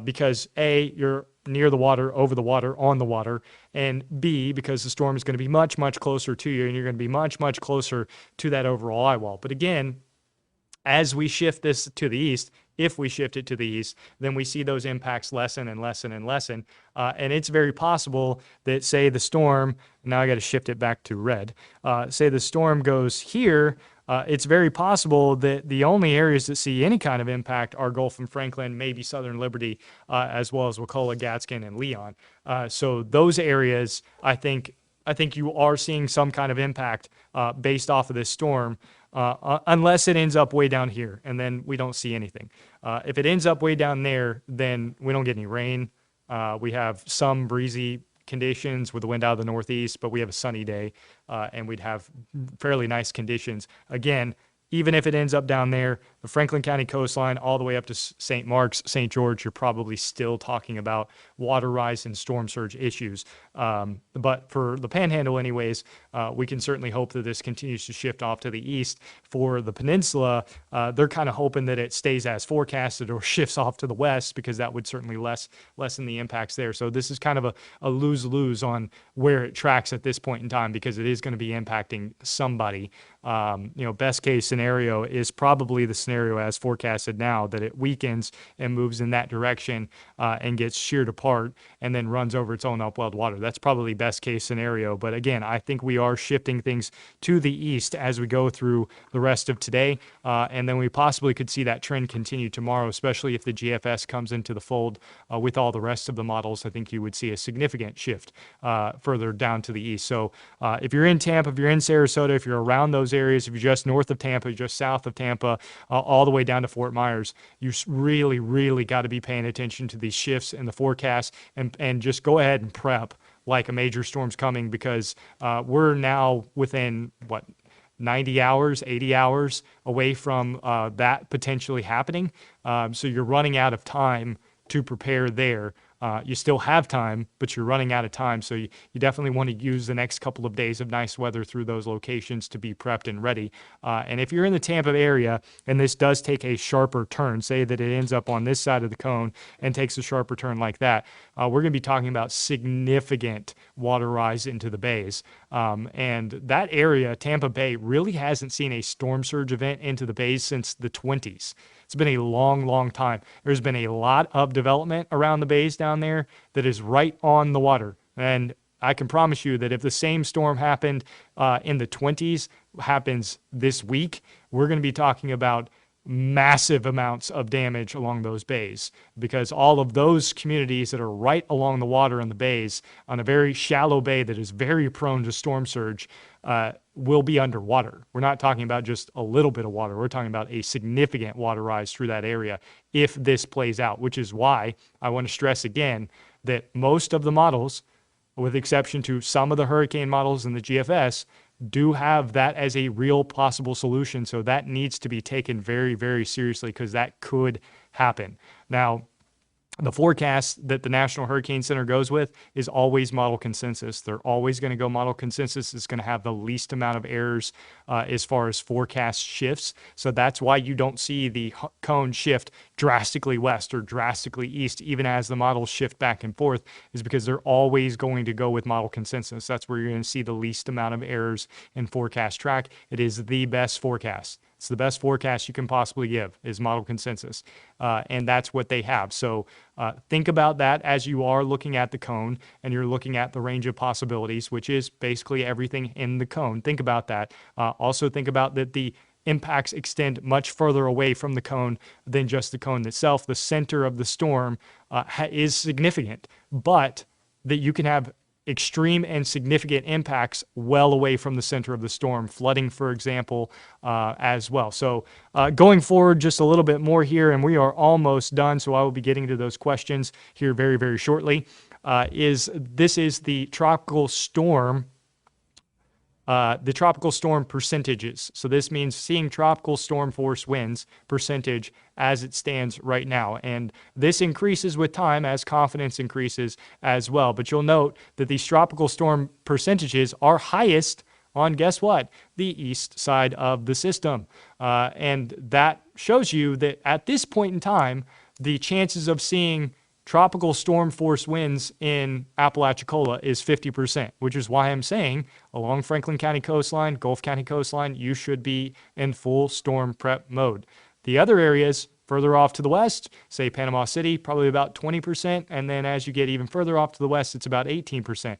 [SPEAKER 2] because A, you're near the water, over the water, on the water, and B, because the storm is going to be much, much closer to you, and you're going to be much, much closer to that overall eye wall. But again, as we shift this to the east, if we shift it to the east, then we see those impacts lessen and lessen and lessen. And it's very possible that, say, the storm, now I got to shift it back to red, say the storm goes here, it's very possible that the only areas that see any kind of impact are Gulf and Franklin, maybe Southern Liberty, as well as Wakulla, Gadsden, and Leon. So those areas, I think you are seeing some kind of impact based off of this storm, unless it ends up way down here, and then we don't see anything. If it ends up way down there, then we don't get any rain. We have some breezy conditions with the wind out of the northeast, but we have a sunny day, and we'd have fairly nice conditions. Again, even if it ends up down there, the Franklin County coastline all the way up to St. Mark's, St. George, you're probably still talking about water rise and storm surge issues. But for the Panhandle anyways, we can certainly hope that this continues to shift off to the east. For the peninsula, they're kind of hoping that it stays as forecasted or shifts off to the west, because that would certainly lessen the impacts there. So this is kind of a lose-lose on where it tracks at this point in time, because it is going to be impacting somebody. Best case scenario is probably the scenario as forecasted now, that it weakens and moves in that direction and gets sheared apart and then runs over its own upwelled water. That's probably best case scenario. But again, I think we are shifting things to the east as we go through the rest of today. And then we possibly could see that trend continue tomorrow, especially if the GFS comes into the fold with all the rest of the models. I think you would see a significant shift further down to the east. So if you're in Tampa, if you're in Sarasota, if you're around those areas, if you're just north of Tampa, just south of Tampa, all the way down to Fort Myers, you really, really got to be paying attention to these shifts in the forecast and just go ahead and prep like a major storm's coming, because we're now within, 90 hours, 80 hours away from that potentially happening. So you're running out of time to prepare there. You still have time, but you're running out of time. So you definitely want to use the next couple of days of nice weather through those locations to be prepped and ready. And if you're in the Tampa area and this does take a sharper turn, say that it ends up on this side of the cone and takes a sharper turn like that, we're going to be talking about significant water rise into the bays. And that area, Tampa Bay, really hasn't seen a storm surge event into the bays since the 20s. It's been a long, long time. There's been a lot of development around the bays down there that is right on the water. And I can promise you that if the same storm happened in the 20s, happens this week, we're going to be talking about massive amounts of damage along those bays, because all of those communities that are right along the water in the bays on a very shallow bay that is very prone to storm surge will be underwater. We're not talking about just a little bit of water. We're talking about a significant water rise through that area if this plays out, which is why I want to stress again that most of the models, with exception to some of the hurricane models in the GFS, do have that as a real possible solution. So that needs to be taken very, very seriously, because that could happen. Now, the forecast that the National Hurricane Center goes with is always model consensus. They're always going to go model consensus. It's going to have the least amount of errors as far as forecast shifts. So that's why you don't see the cone shift drastically west or drastically east, even as the models shift back and forth, is because they're always going to go with model consensus. That's where you're going to see the least amount of errors in forecast track. It is the best forecast. It's the best forecast you can possibly give, is model consensus. And that's what they have. So think about that as you are looking at the cone and you're looking at the range of possibilities, which is basically everything in the cone. Think about that. Also think about that the impacts extend much further away from the cone than just the cone itself. The center of the storm is significant, but that you can have extreme and significant impacts well away from the center of the storm, flooding, for example, as well. So going forward just a little bit more here, and we are almost done, so I will be getting to those questions here very, very shortly, is the tropical storm percentages. So this means seeing tropical storm force winds percentage as it stands right now. And this increases with time as confidence increases as well. But you'll note that these tropical storm percentages are highest on, guess what? The east side of the system. And that shows you that at this point in time, the chances of seeing tropical storm force winds in Apalachicola is 50%, which is why I'm saying along Franklin County coastline, Gulf County coastline, you should be in full storm prep mode. The other areas further off to the west, say Panama City, probably about 20%. And then as you get even further off to the west, it's about 18%.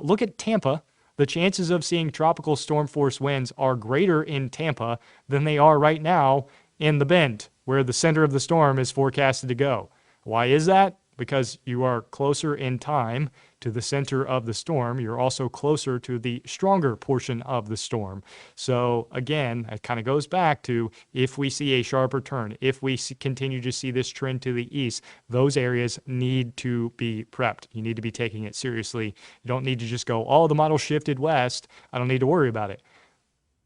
[SPEAKER 2] Look at Tampa. The chances of seeing tropical storm force winds are greater in Tampa than they are right now in the Bend, where the center of the storm is forecasted to go. Why is that? Because you are closer in time to the center of the storm. You're also closer to the stronger portion of the storm. So again, it kind of goes back to if we see a sharper turn, if we continue to see this trend to the east, those areas need to be prepped. You need to be taking it seriously. You don't need to just go, oh, the model shifted west, I don't need to worry about it.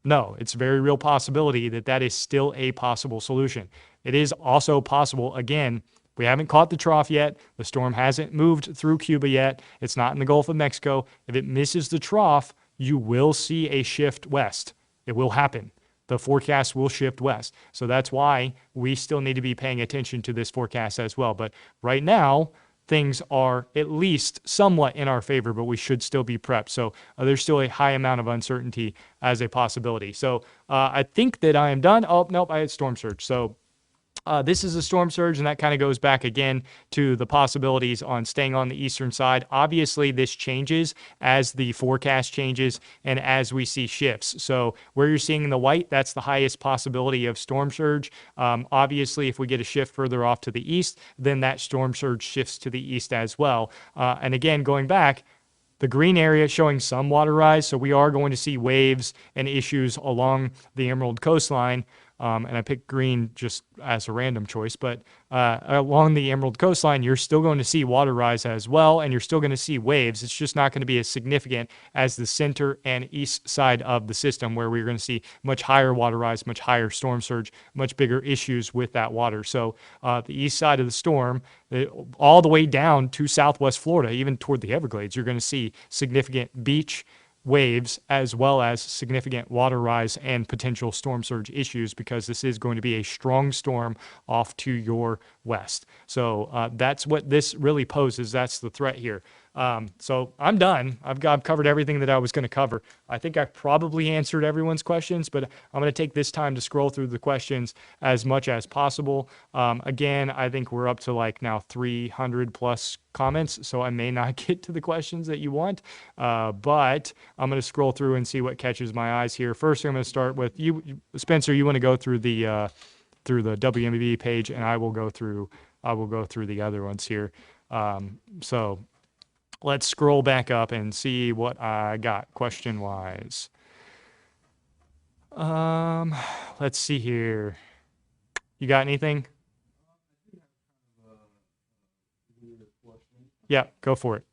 [SPEAKER 2] No, it's a very real possibility that that is still a possible solution. It is also possible, again, we haven't caught the trough yet. The storm hasn't moved through Cuba yet. It's not in the Gulf of Mexico. If it misses the trough, you will see a shift west. It will happen. The forecast will shift west. So that's why we still need to be paying attention to this forecast as well. But right now, things are at least somewhat in our favor, but we should still be prepped. So there's still a high amount of uncertainty as a possibility. So I think that I am done. Oh, nope, I had storm surge. So this is a storm surge, and that kind of goes back again to the possibilities on staying on the eastern side. Obviously, this changes as the forecast changes and as we see shifts. So where you're seeing the white, that's the highest possibility of storm surge. Obviously, if we get a shift further off to the east, then that storm surge shifts to the east as well. And again, going back, the green area showing some water rise, so we are going to see waves and issues along the Emerald coastline. And I picked green just as a random choice, but along the Emerald coastline, you're still going to see water rise as well, and you're still going to see waves. It's just not going to be as significant as the center and east side of the system, where we're going to see much higher water rise, much higher storm surge, much bigger issues with that water. So the east side of the storm, all the way down to southwest Florida, even toward the Everglades, you're going to see significant beach waves as well as significant water rise and potential storm surge issues, because this is going to be a strong storm off to your west. So that's what this really poses. That's the threat here. So I'm done. I've covered everything that I was going to cover. I think I've probably answered everyone's questions, but I'm going to take this time to scroll through the questions as much as possible. Again, I think we're up to like now 300 plus comments, so I may not get to the questions that you want, but I'm going to scroll through and see what catches my eyes here. First, I'm going to start with you, Spencer. You want to go through the WMB page, and I will go through the other ones here. So let's scroll back up and see what I got question-wise. Let's see here. You got anything? Yeah, go for it.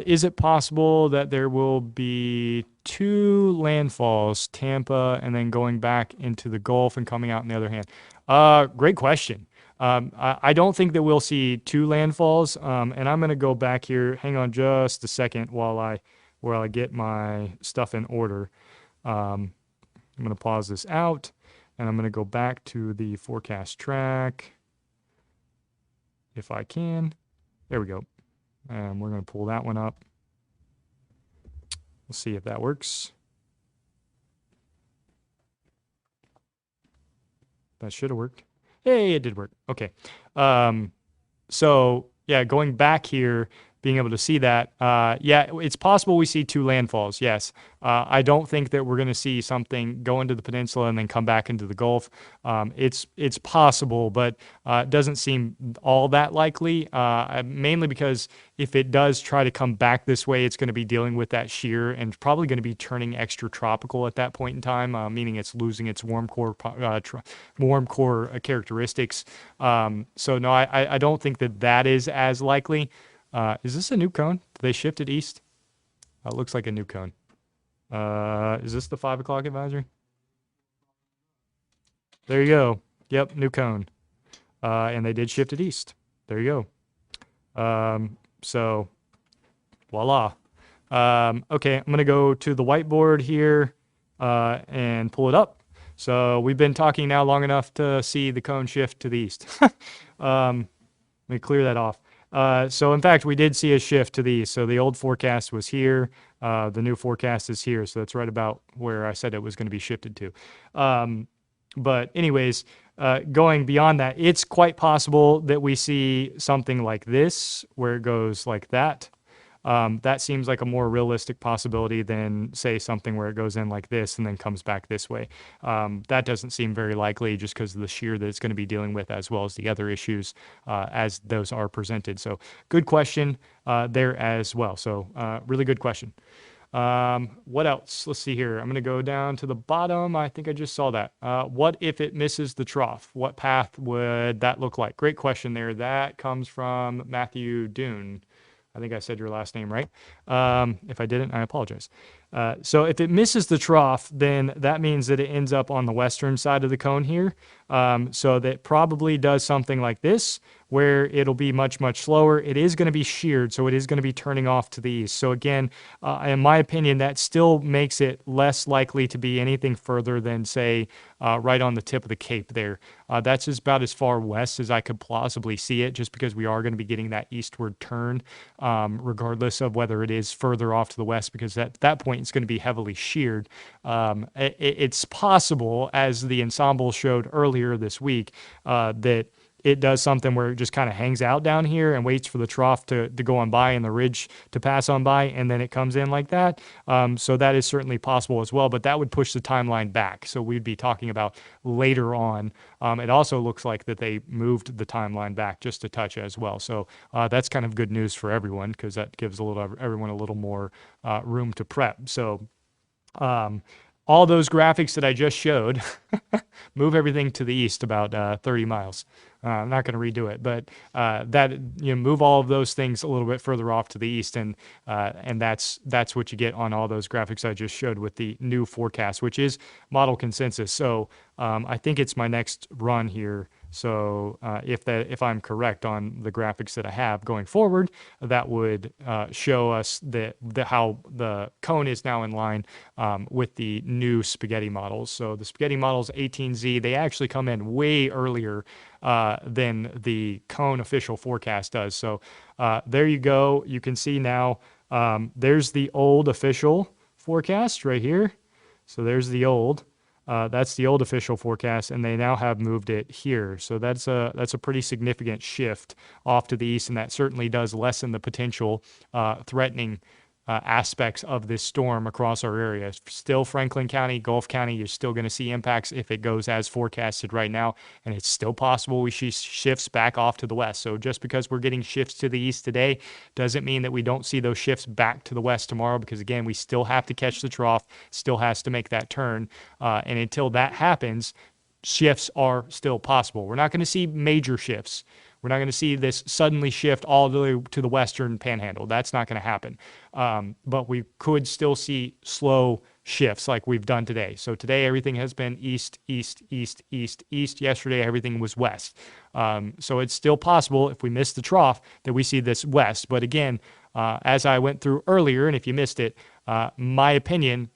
[SPEAKER 2] Is it possible that there will be 2 landfalls, Tampa, and then going back into the Gulf and coming out on the other hand? Great question. I don't think that we'll see 2 landfalls. And I'm going to go back here. Hang on just a second while I get my stuff in order. I'm going to pause this out, and I'm going to go back to the forecast track if I can. There we go. And we're going to pull that one up. We'll see if that works. That should have worked. Hey, it did work. Okay. So yeah, going back here, being able to see that, yeah, it's possible we see 2 landfalls. Yes. I don't think that we're going to see something go into the peninsula and then come back into the Gulf. It's possible, but it doesn't seem all that likely, mainly because if it does try to come back this way, it's going to be dealing with that shear and probably going to be turning extratropical at that point in time, meaning it's losing its warm core characteristics. So no, I don't think that is as likely. Is this a new cone? Did they shift it east? It looks like a new cone. Is this the 5 o'clock advisory? There you go. Yep, new cone. And they did shift it east. There you go. So Voila. Okay, I'm going to go to the whiteboard here and pull it up. So we've been talking now long enough to see the cone shift to the east. Let me clear that off. So in fact, we did see a shift to the east. So the old forecast was here. The new forecast is here. So that's right about where I said it was going to be shifted to. But anyways, going beyond that, it's quite possible that we see something like this, where it goes like that. That seems like a more realistic possibility than, say, something where it goes in like this and then comes back this way. That doesn't seem very likely just because of the shear that it's going to be dealing with, as well as the other issues as those are presented. So good question there as well. So really good question. What else? Let's see here. I'm going to go down to the bottom. I think I just saw that. What if it misses the trough? What path would that look like? Great question there. That comes from Matthew Dune. I think I said your last name right. If I didn't, I apologize. So if it misses the trough, then that means that it ends up on the western side of the cone here. So that probably does something like this, where it'll be much, much slower. It is going to be sheared, so it is going to be turning off to the east. So again, in my opinion, that still makes it less likely to be anything further than, say, right on the tip of the Cape there. That's just about as far west as I could plausibly see it, just because we are going to be getting that eastward turn, regardless of whether it is further off to the west, because at that point it's going to be heavily sheared. It's possible, as the ensemble showed earlier this week, that it does something where it just kind of hangs out down here and waits for the trough to go on by and the ridge to pass on by, and then it comes in like that. So that is certainly possible as well, but that would push the timeline back. So we'd be talking about later on. It also looks like that they moved the timeline back just a touch as well. So that's kind of good news for everyone, because that gives everyone a little more room to prep. So all those graphics that I just showed move everything to the east about 30 miles. I'm not going to redo it, but move all of those things a little bit further off to the east, and that's what you get on all those graphics I just showed with the new forecast, which is model consensus. So I think it's my next run here. So if I'm correct on the graphics that I have going forward, that would show us how the cone is now in line with the new spaghetti models. So the spaghetti models 18Z, they actually come in way earlier than the cone official forecast does. So there you go. You can see now there's the old official forecast right here. So there's the old. That's the old official forecast, and they now have moved it here. So that's a pretty significant shift off to the east, and that certainly does lessen the potential threatening aspects of this storm across our area. Still Franklin County, Gulf County, you're still going to see impacts if it goes as forecasted right now, and it's still possible we see shifts back off to the west. So just because we're getting shifts to the east today doesn't mean that we don't see those shifts back to the west tomorrow, because again, we still have to catch the trough, still has to make that turn, and until that happens, shifts are still possible. We're not going to see major shifts. We're not going to see this suddenly shift all the way to the western panhandle. That's not going to happen. But we could still see slow shifts like we've done today. So today everything has been east, east, east, east, east. Yesterday everything was west. So it's still possible, if we miss the trough, that we see this west. But again, as I went through earlier, and if you missed it, my opinion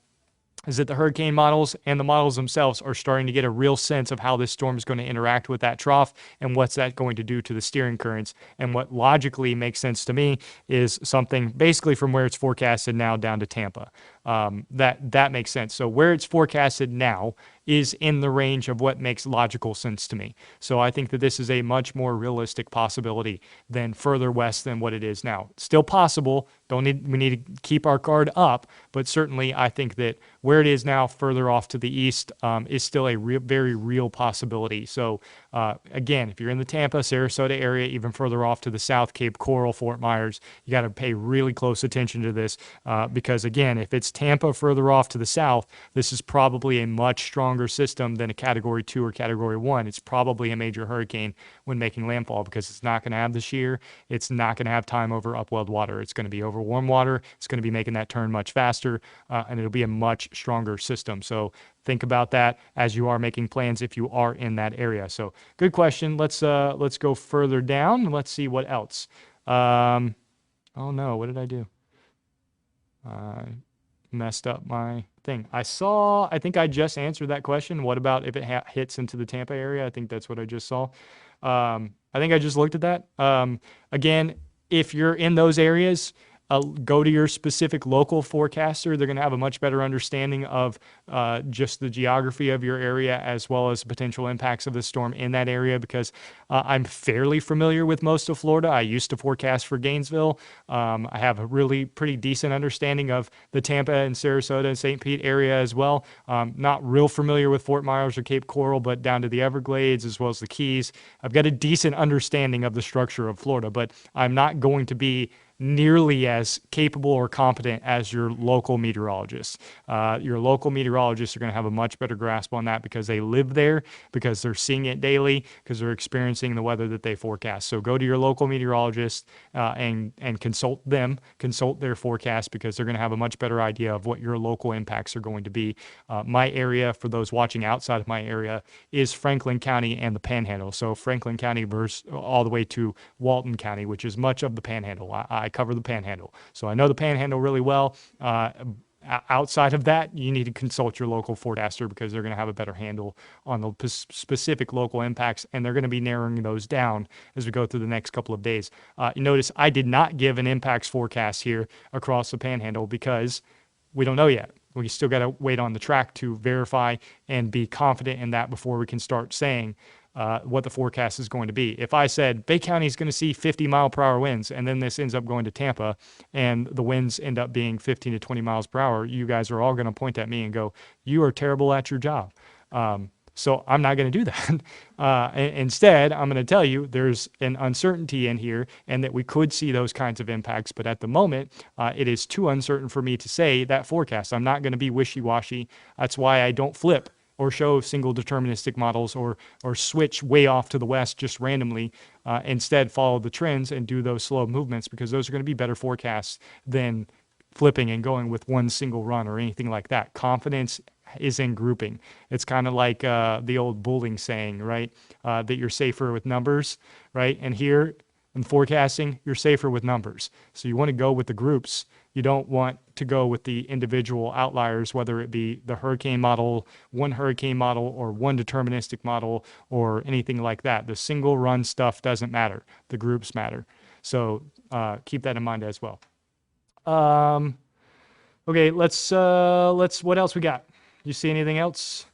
[SPEAKER 2] is that the hurricane models and the models themselves are starting to get a real sense of how this storm is going to interact with that trough and what's that going to do to the steering currents. And what logically makes sense to me is something basically from where it's forecasted now down to Tampa. That makes sense. So where it's forecasted now is in the range of what makes logical sense to me. So I think that this is a much more realistic possibility than further west than what it is now. Still possible. We need to keep our guard up, but certainly I think that where it is now further off to the east is still a very real possibility. So again, if you're in the Tampa, Sarasota area, even further off to the south, Cape Coral, Fort Myers, you got to pay really close attention to this because again, if it's Tampa further off to the south, this is probably a much stronger system than a Category 2 or Category 1. It's probably a major hurricane when making landfall because it's not going to have the shear. It's not going to have time over upwelled water. It's going to be over warm water. It's going to be making that turn much faster, and it'll be a much stronger system. So think about that as you are making plans if you are in that area. So good question. Let's go further down. Let's see what else. Oh no, what did I do? Messed up my thing. I think I just answered that question. What about if it hits into the Tampa area? I think that's what I just saw. I think I just looked at that. Again, if you're in those areas, go to your specific local forecaster. They're going to have a much better understanding of just the geography of your area as well as potential impacts of the storm in that area, because I'm fairly familiar with most of Florida. I used to forecast for Gainesville. I have a really pretty decent understanding of the Tampa and Sarasota and St. Pete area as well. Not real familiar with Fort Myers or Cape Coral, but down to the Everglades as well as the Keys. I've got a decent understanding of the structure of Florida, but I'm not going to be nearly as capable or competent as your local meteorologists. Your local meteorologists are going to have a much better grasp on that because they live there, because they're seeing it daily, because they're experiencing the weather that they forecast. So go to your local meteorologist and consult them, consult their forecast, because they're going to have a much better idea of what your local impacts are going to be. My area, for those watching outside of my area, is Franklin County and the Panhandle. So Franklin County versus all the way to Walton County, which is much of the Panhandle. I cover the Panhandle, so I know the Panhandle really well. Outside of that, you need to consult your local forecaster because they're going to have a better handle on the specific local impacts, and they're going to be narrowing those down as we go through the next couple of days. You notice I did not give an impacts forecast here across the Panhandle because we don't know yet. We still got to wait on the track to verify and be confident in that before we can start saying what the forecast is going to be. If I said Bay County is going to see 50-mile-per-hour winds, and then this ends up going to Tampa, and the winds end up being 15 to 20 miles per hour, you guys are all going to point at me and go, "You are terrible at your job." So I'm not going to do that. Instead, I'm going to tell you there's an uncertainty in here and that we could see those kinds of impacts. But at the moment, it is too uncertain for me to say that forecast. I'm not going to be wishy-washy. That's why I don't flip or show single deterministic models or switch way off to the west just randomly. Instead, follow the trends and do those slow movements, because those are going to be better forecasts than flipping and going with one single run or anything like that. Confidence is in grouping. It's kind of like the old bullying saying, right? That you're safer with numbers, right? And here in forecasting, you're safer with numbers. So you want to go with the groups. You don't want to go with the individual outliers, whether it be the hurricane model, one hurricane model, or one deterministic model, or anything like that. The single run stuff doesn't matter. The groups matter. So keep that in mind as well. Okay, let's what else we got? You see anything else?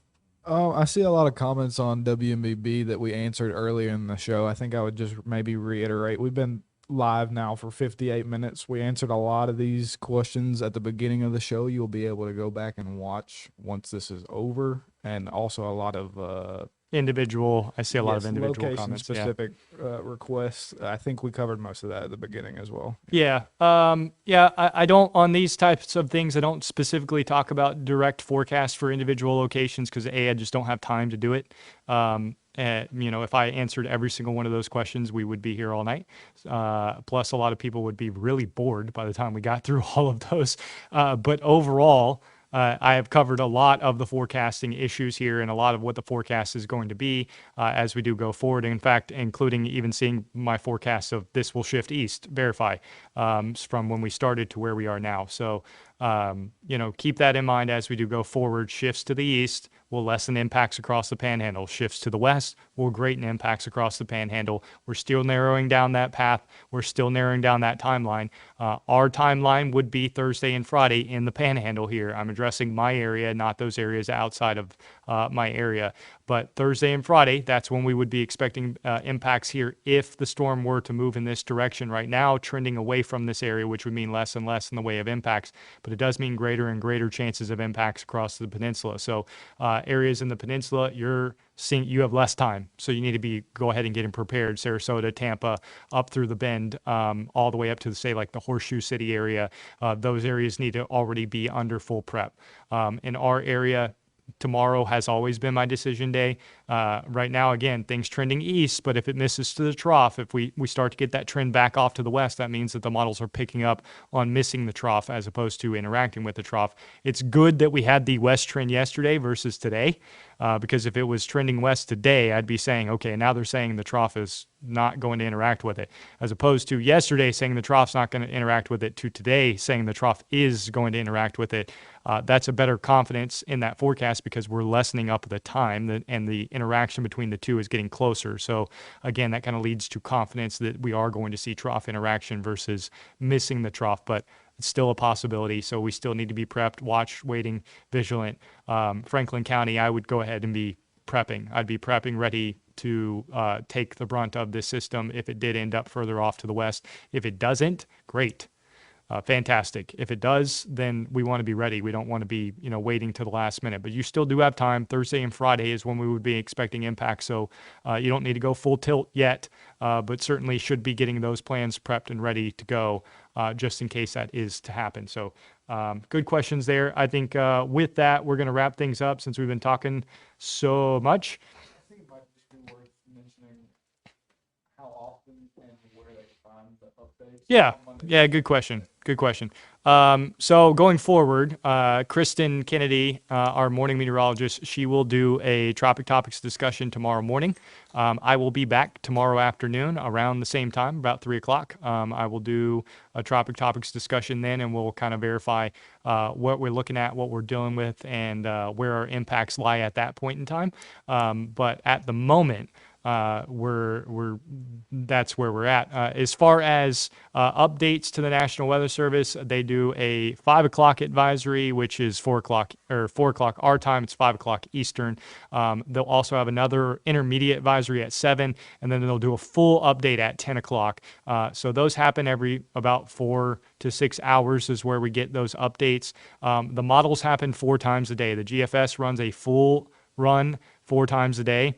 [SPEAKER 3] I see a lot of comments on WMBB that we answered earlier in the show. I think I would just maybe reiterate. We've been live now for 58 minutes. We answered a lot of these questions at the beginning of the show. You'll be able to go back and watch once this is over, and also a lot of
[SPEAKER 2] individual. I see a lot of individual comments.
[SPEAKER 3] Specific requests. I think we covered most of that at the beginning as well.
[SPEAKER 2] Yeah. I don't, on these types of things, I don't specifically talk about direct forecasts for individual locations because I just don't have time to do it. If I answered every single one of those questions, we would be here all night. Plus, a lot of people would be really bored by the time we got through all of those. But overall, I have covered a lot of the forecasting issues here and a lot of what the forecast is going to be as we do go forward. In fact, including even seeing my forecast of this will shift east, verify from when we started to where we are now. So, keep that in mind as we do go forward. Shifts to the east will lessen impacts across the Panhandle. Shifts to the west will greaten impacts across the Panhandle. We're still narrowing down that path. We're still narrowing down that timeline. Our timeline would be Thursday and Friday in the Panhandle here. I'm addressing my area, not those areas outside of my area. But Thursday and Friday, that's when we would be expecting impacts here if the storm were to move in this direction. Right now, trending away from this area, which would mean less and less in the way of impacts. But it does mean greater and greater chances of impacts across the peninsula. So areas in the peninsula, you have less time. So you need to go ahead and get prepared. Sarasota, Tampa, up through the Bend, all the way up to, say, like the Horseshoe City area. Those areas need to already be under full prep. In our area, tomorrow has always been my decision day. Right now, again, things trending east, but if it misses to the trough, if we start to get that trend back off to the west, that means that the models are picking up on missing the trough as opposed to interacting with the trough. It's good that we had the west trend yesterday versus today, because if it was trending west today, I'd be saying, okay, now they're saying the trough is not going to interact with it, as opposed to yesterday saying the trough's not going to interact with it to today saying the trough is going to interact with it. That's a better confidence in that forecast because we're lessening up the time and the interaction between the two is getting closer. So again, that kind of leads to confidence that we are going to see trough interaction versus missing the trough, but it's still a possibility. So we still need to be prepped, watch, waiting, vigilant. Franklin County, I would go ahead and be prepping. I'd be prepping, ready to take the brunt of this system if it did end up further off to the west. If it doesn't, great. Fantastic. If it does, then we want to be ready. We don't want to be, waiting to the last minute. But you still do have time. Thursday and Friday is when we would be expecting impact. So you don't need to go full tilt yet, but certainly should be getting those plans prepped and ready to go just in case that is to happen. So good questions there. I think with that, we're going to wrap things up since we've been talking so much.
[SPEAKER 3] I think it might just be worth mentioning how often and where they find the updates.
[SPEAKER 2] Yeah, good question. So going forward, Kristen Kennedy, our morning meteorologist, she will do a Tropic Topics discussion tomorrow morning. I will be back tomorrow afternoon around the same time, about 3 o'clock. I will do a Tropic Topics discussion then, and we'll kind of verify what we're looking at, what we're dealing with, and where our impacts lie at that point in time. But at the moment, that's where we're at. As far as updates to the National Weather Service, they do a 5 o'clock advisory, which is 4 o'clock our time. It's 5 o'clock Eastern. They'll also have another intermediate advisory at 7, and then they'll do a full update at 10 o'clock. So those happen every about 4 to 6 hours is where we get those updates. The models happen 4 times a day. The GFS runs a full run 4 times a day.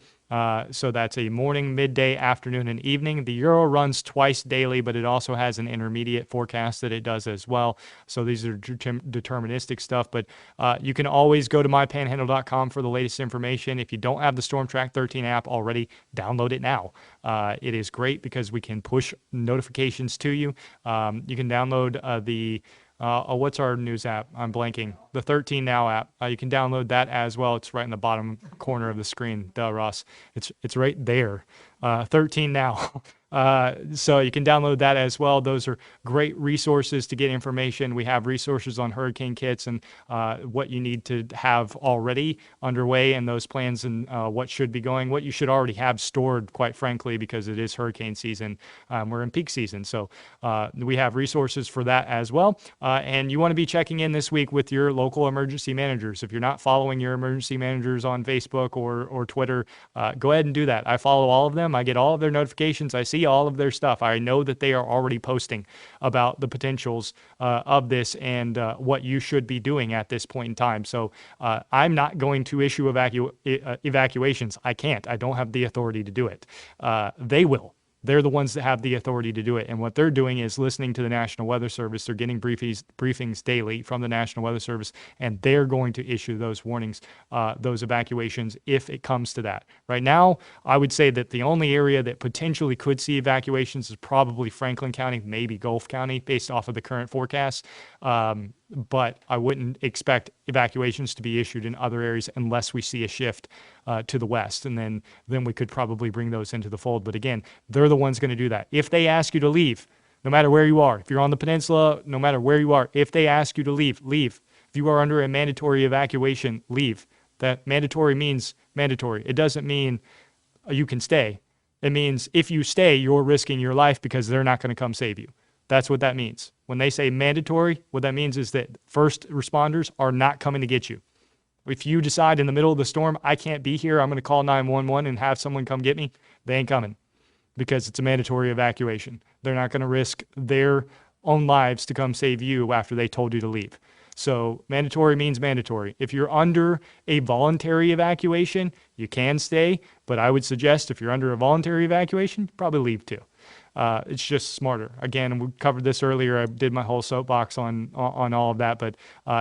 [SPEAKER 2] So that's a morning, midday, afternoon, and evening. The Euro runs twice daily, but it also has an intermediate forecast that it does as well. So these are deterministic stuff, but you can always go to mypanhandle.com for the latest information. If you don't have the Storm Track 13 app already, download it now. It is great because we can push notifications to you. You can download what's our news app? I'm blanking. The 13 Now app. You can download that as well. It's right in the bottom corner of the screen. Duh, Ross. It's right there. 13 Now. So you can download that as well. Those are great resources to get information. We have resources on hurricane kits and what you need to have already underway and those plans and what should be going, what you should already have stored, quite frankly, because it is hurricane season. We're in peak season. So we have resources for that as well. And you want to be checking in this week with your local emergency managers. If you're not following your emergency managers on Facebook or Twitter, go ahead and do that. I follow all of them. I get all of their notifications. I see all of their stuff. I know that they are already posting about the potentials of this and what you should be doing at this point in time. So I'm not going to issue evacuations. I can't. I don't have the authority to do it. They will. They're the ones that have the authority to do it. And what they're doing is listening to the National Weather Service. They're getting briefings daily from the National Weather Service, and they're going to issue those warnings, those evacuations, if it comes to that. Right now, I would say that the only area that potentially could see evacuations is probably Franklin County, maybe Gulf County, based off of the current forecast. But I wouldn't expect evacuations to be issued in other areas unless we see a shift to the west. And then we could probably bring those into the fold. But again, they're the ones going to do that. If they ask you to leave, no matter where you are, if you're on the peninsula, no matter where you are, if they ask you to leave, leave. If you are under a mandatory evacuation, leave. That mandatory means mandatory. It doesn't mean you can stay. It means if you stay, you're risking your life because they're not going to come save you. That's what that means. When they say mandatory, what that means is that first responders are not coming to get you. If you decide in the middle of the storm, I can't be here, I'm going to call 911 and have someone come get me, they ain't coming because it's a mandatory evacuation. They're not going to risk their own lives to come save you after they told you to leave. So mandatory means mandatory. If you're under a voluntary evacuation, you can stay, but I would suggest if you're under a voluntary evacuation, probably leave too. It's just smarter. Again, we covered this earlier. I did my whole soapbox on all of that, but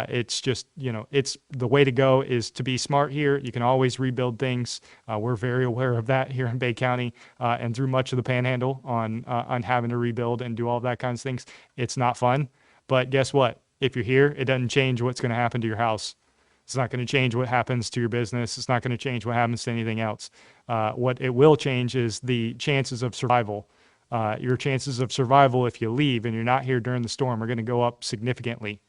[SPEAKER 2] it's just, it's the way to go is to be smart here. You can always rebuild things. We're very aware of that here in Bay County and through much of the Panhandle on having to rebuild and do all of that kinds of things. It's not fun, but guess what? If you're here, it doesn't change what's going to happen to your house. It's not going to change what happens to your business. It's not going to change what happens to anything else. What it will change is the chances of survival. Your chances of survival if you leave and you're not here during the storm are going to go up significantly.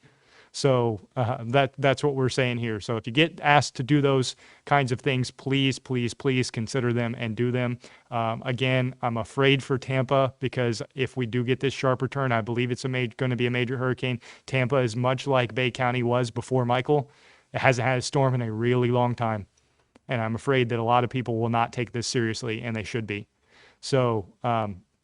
[SPEAKER 2] So that's what we're saying here. So if you get asked to do those kinds of things, please, please, please consider them and do them. Again, I'm afraid for Tampa because if we do get this sharp return, I believe it's going to be a major hurricane. Tampa is much like Bay County was before Michael. It hasn't had a storm in a really long time. And I'm afraid that a lot of people will not take this seriously, and they should be. So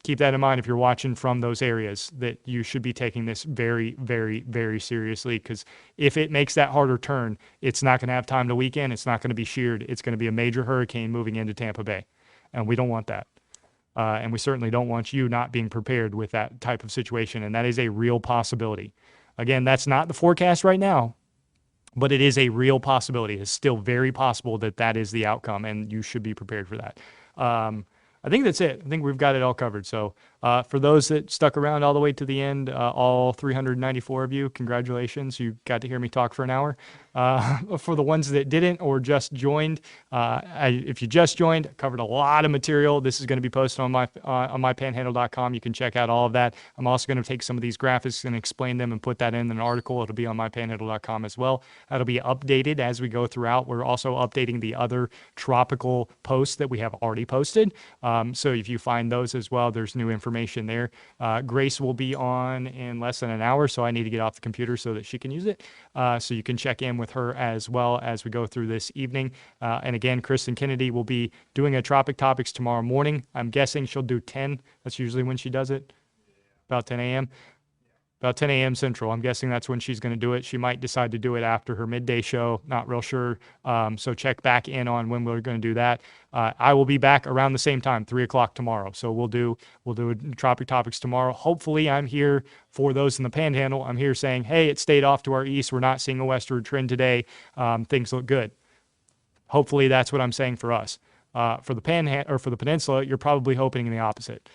[SPEAKER 2] keep that in mind if you're watching from those areas, that you should be taking this very, very, very seriously, because if it makes that harder turn, it's not going to have time to weaken. It's not going to be sheared. It's going to be a major hurricane moving into Tampa Bay, and we don't want that. And we certainly don't want you not being prepared with that type of situation, and that is a real possibility. Again, that's not the forecast right now, but it is a real possibility. It's still very possible that that is the outcome, and you should be prepared for that. I think that's it. I think we've got it all covered. So for those that stuck around all the way to the end, all 394 of you, congratulations. You got to hear me talk for an hour. For the ones that didn't or just joined, if you just joined, I covered a lot of material. This is going to be posted on mypanhandle.com. You can check out all of that. I'm also going to take some of these graphics and explain them and put that in an article. It'll be on mypanhandle.com as well. That'll be updated as we go throughout. We're also updating the other tropical posts that we have already posted. So if you find those as well, there's new information there. Grace will be on in less than an hour, so I need to get off the computer so that she can use it. So you can check in with her as well as we go through this evening. And again, Kristen Kennedy will be doing a Tropic Topics tomorrow morning. I'm guessing she'll do 10. That's usually when she does it, about 10 a.m. About 10 a.m. Central. I'm guessing that's when she's going to do it. She might decide to do it after her midday show. Not real sure. So check back in on when we're going to do that. I will be back around the same time, 3 o'clock tomorrow. So we'll do a Tropic Topics tomorrow. Hopefully I'm here for those in the Panhandle. I'm here saying, hey, it stayed off to our east. We're not seeing a westward trend today. Things look good. Hopefully that's what I'm saying for us. For the Panhandle or for the Peninsula, you're probably hoping the opposite.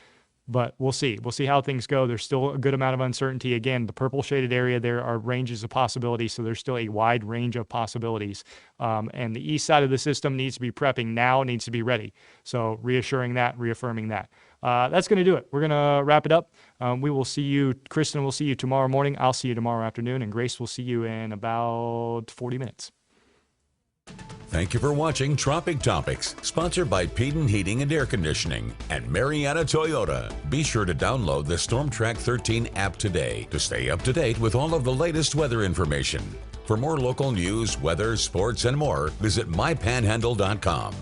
[SPEAKER 2] But we'll see. We'll see how things go. There's still a good amount of uncertainty. Again, the purple shaded area, there are ranges of possibilities. So there's still a wide range of possibilities. And the east side of the system needs to be prepping now, needs to be ready. So reassuring that, reaffirming that. That's going to do it. We're going to wrap it up. We will see you. Kristen will see you tomorrow morning. I'll see you tomorrow afternoon. And Grace will see you in about 40 minutes.
[SPEAKER 1] Thank you for watching Tropic Topics, sponsored by Peden Heating and Air Conditioning and Marietta Toyota. Be sure to download the StormTrack 13 app today to stay up to date with all of the latest weather information. For more local news, weather, sports, and more, visit mypanhandle.com.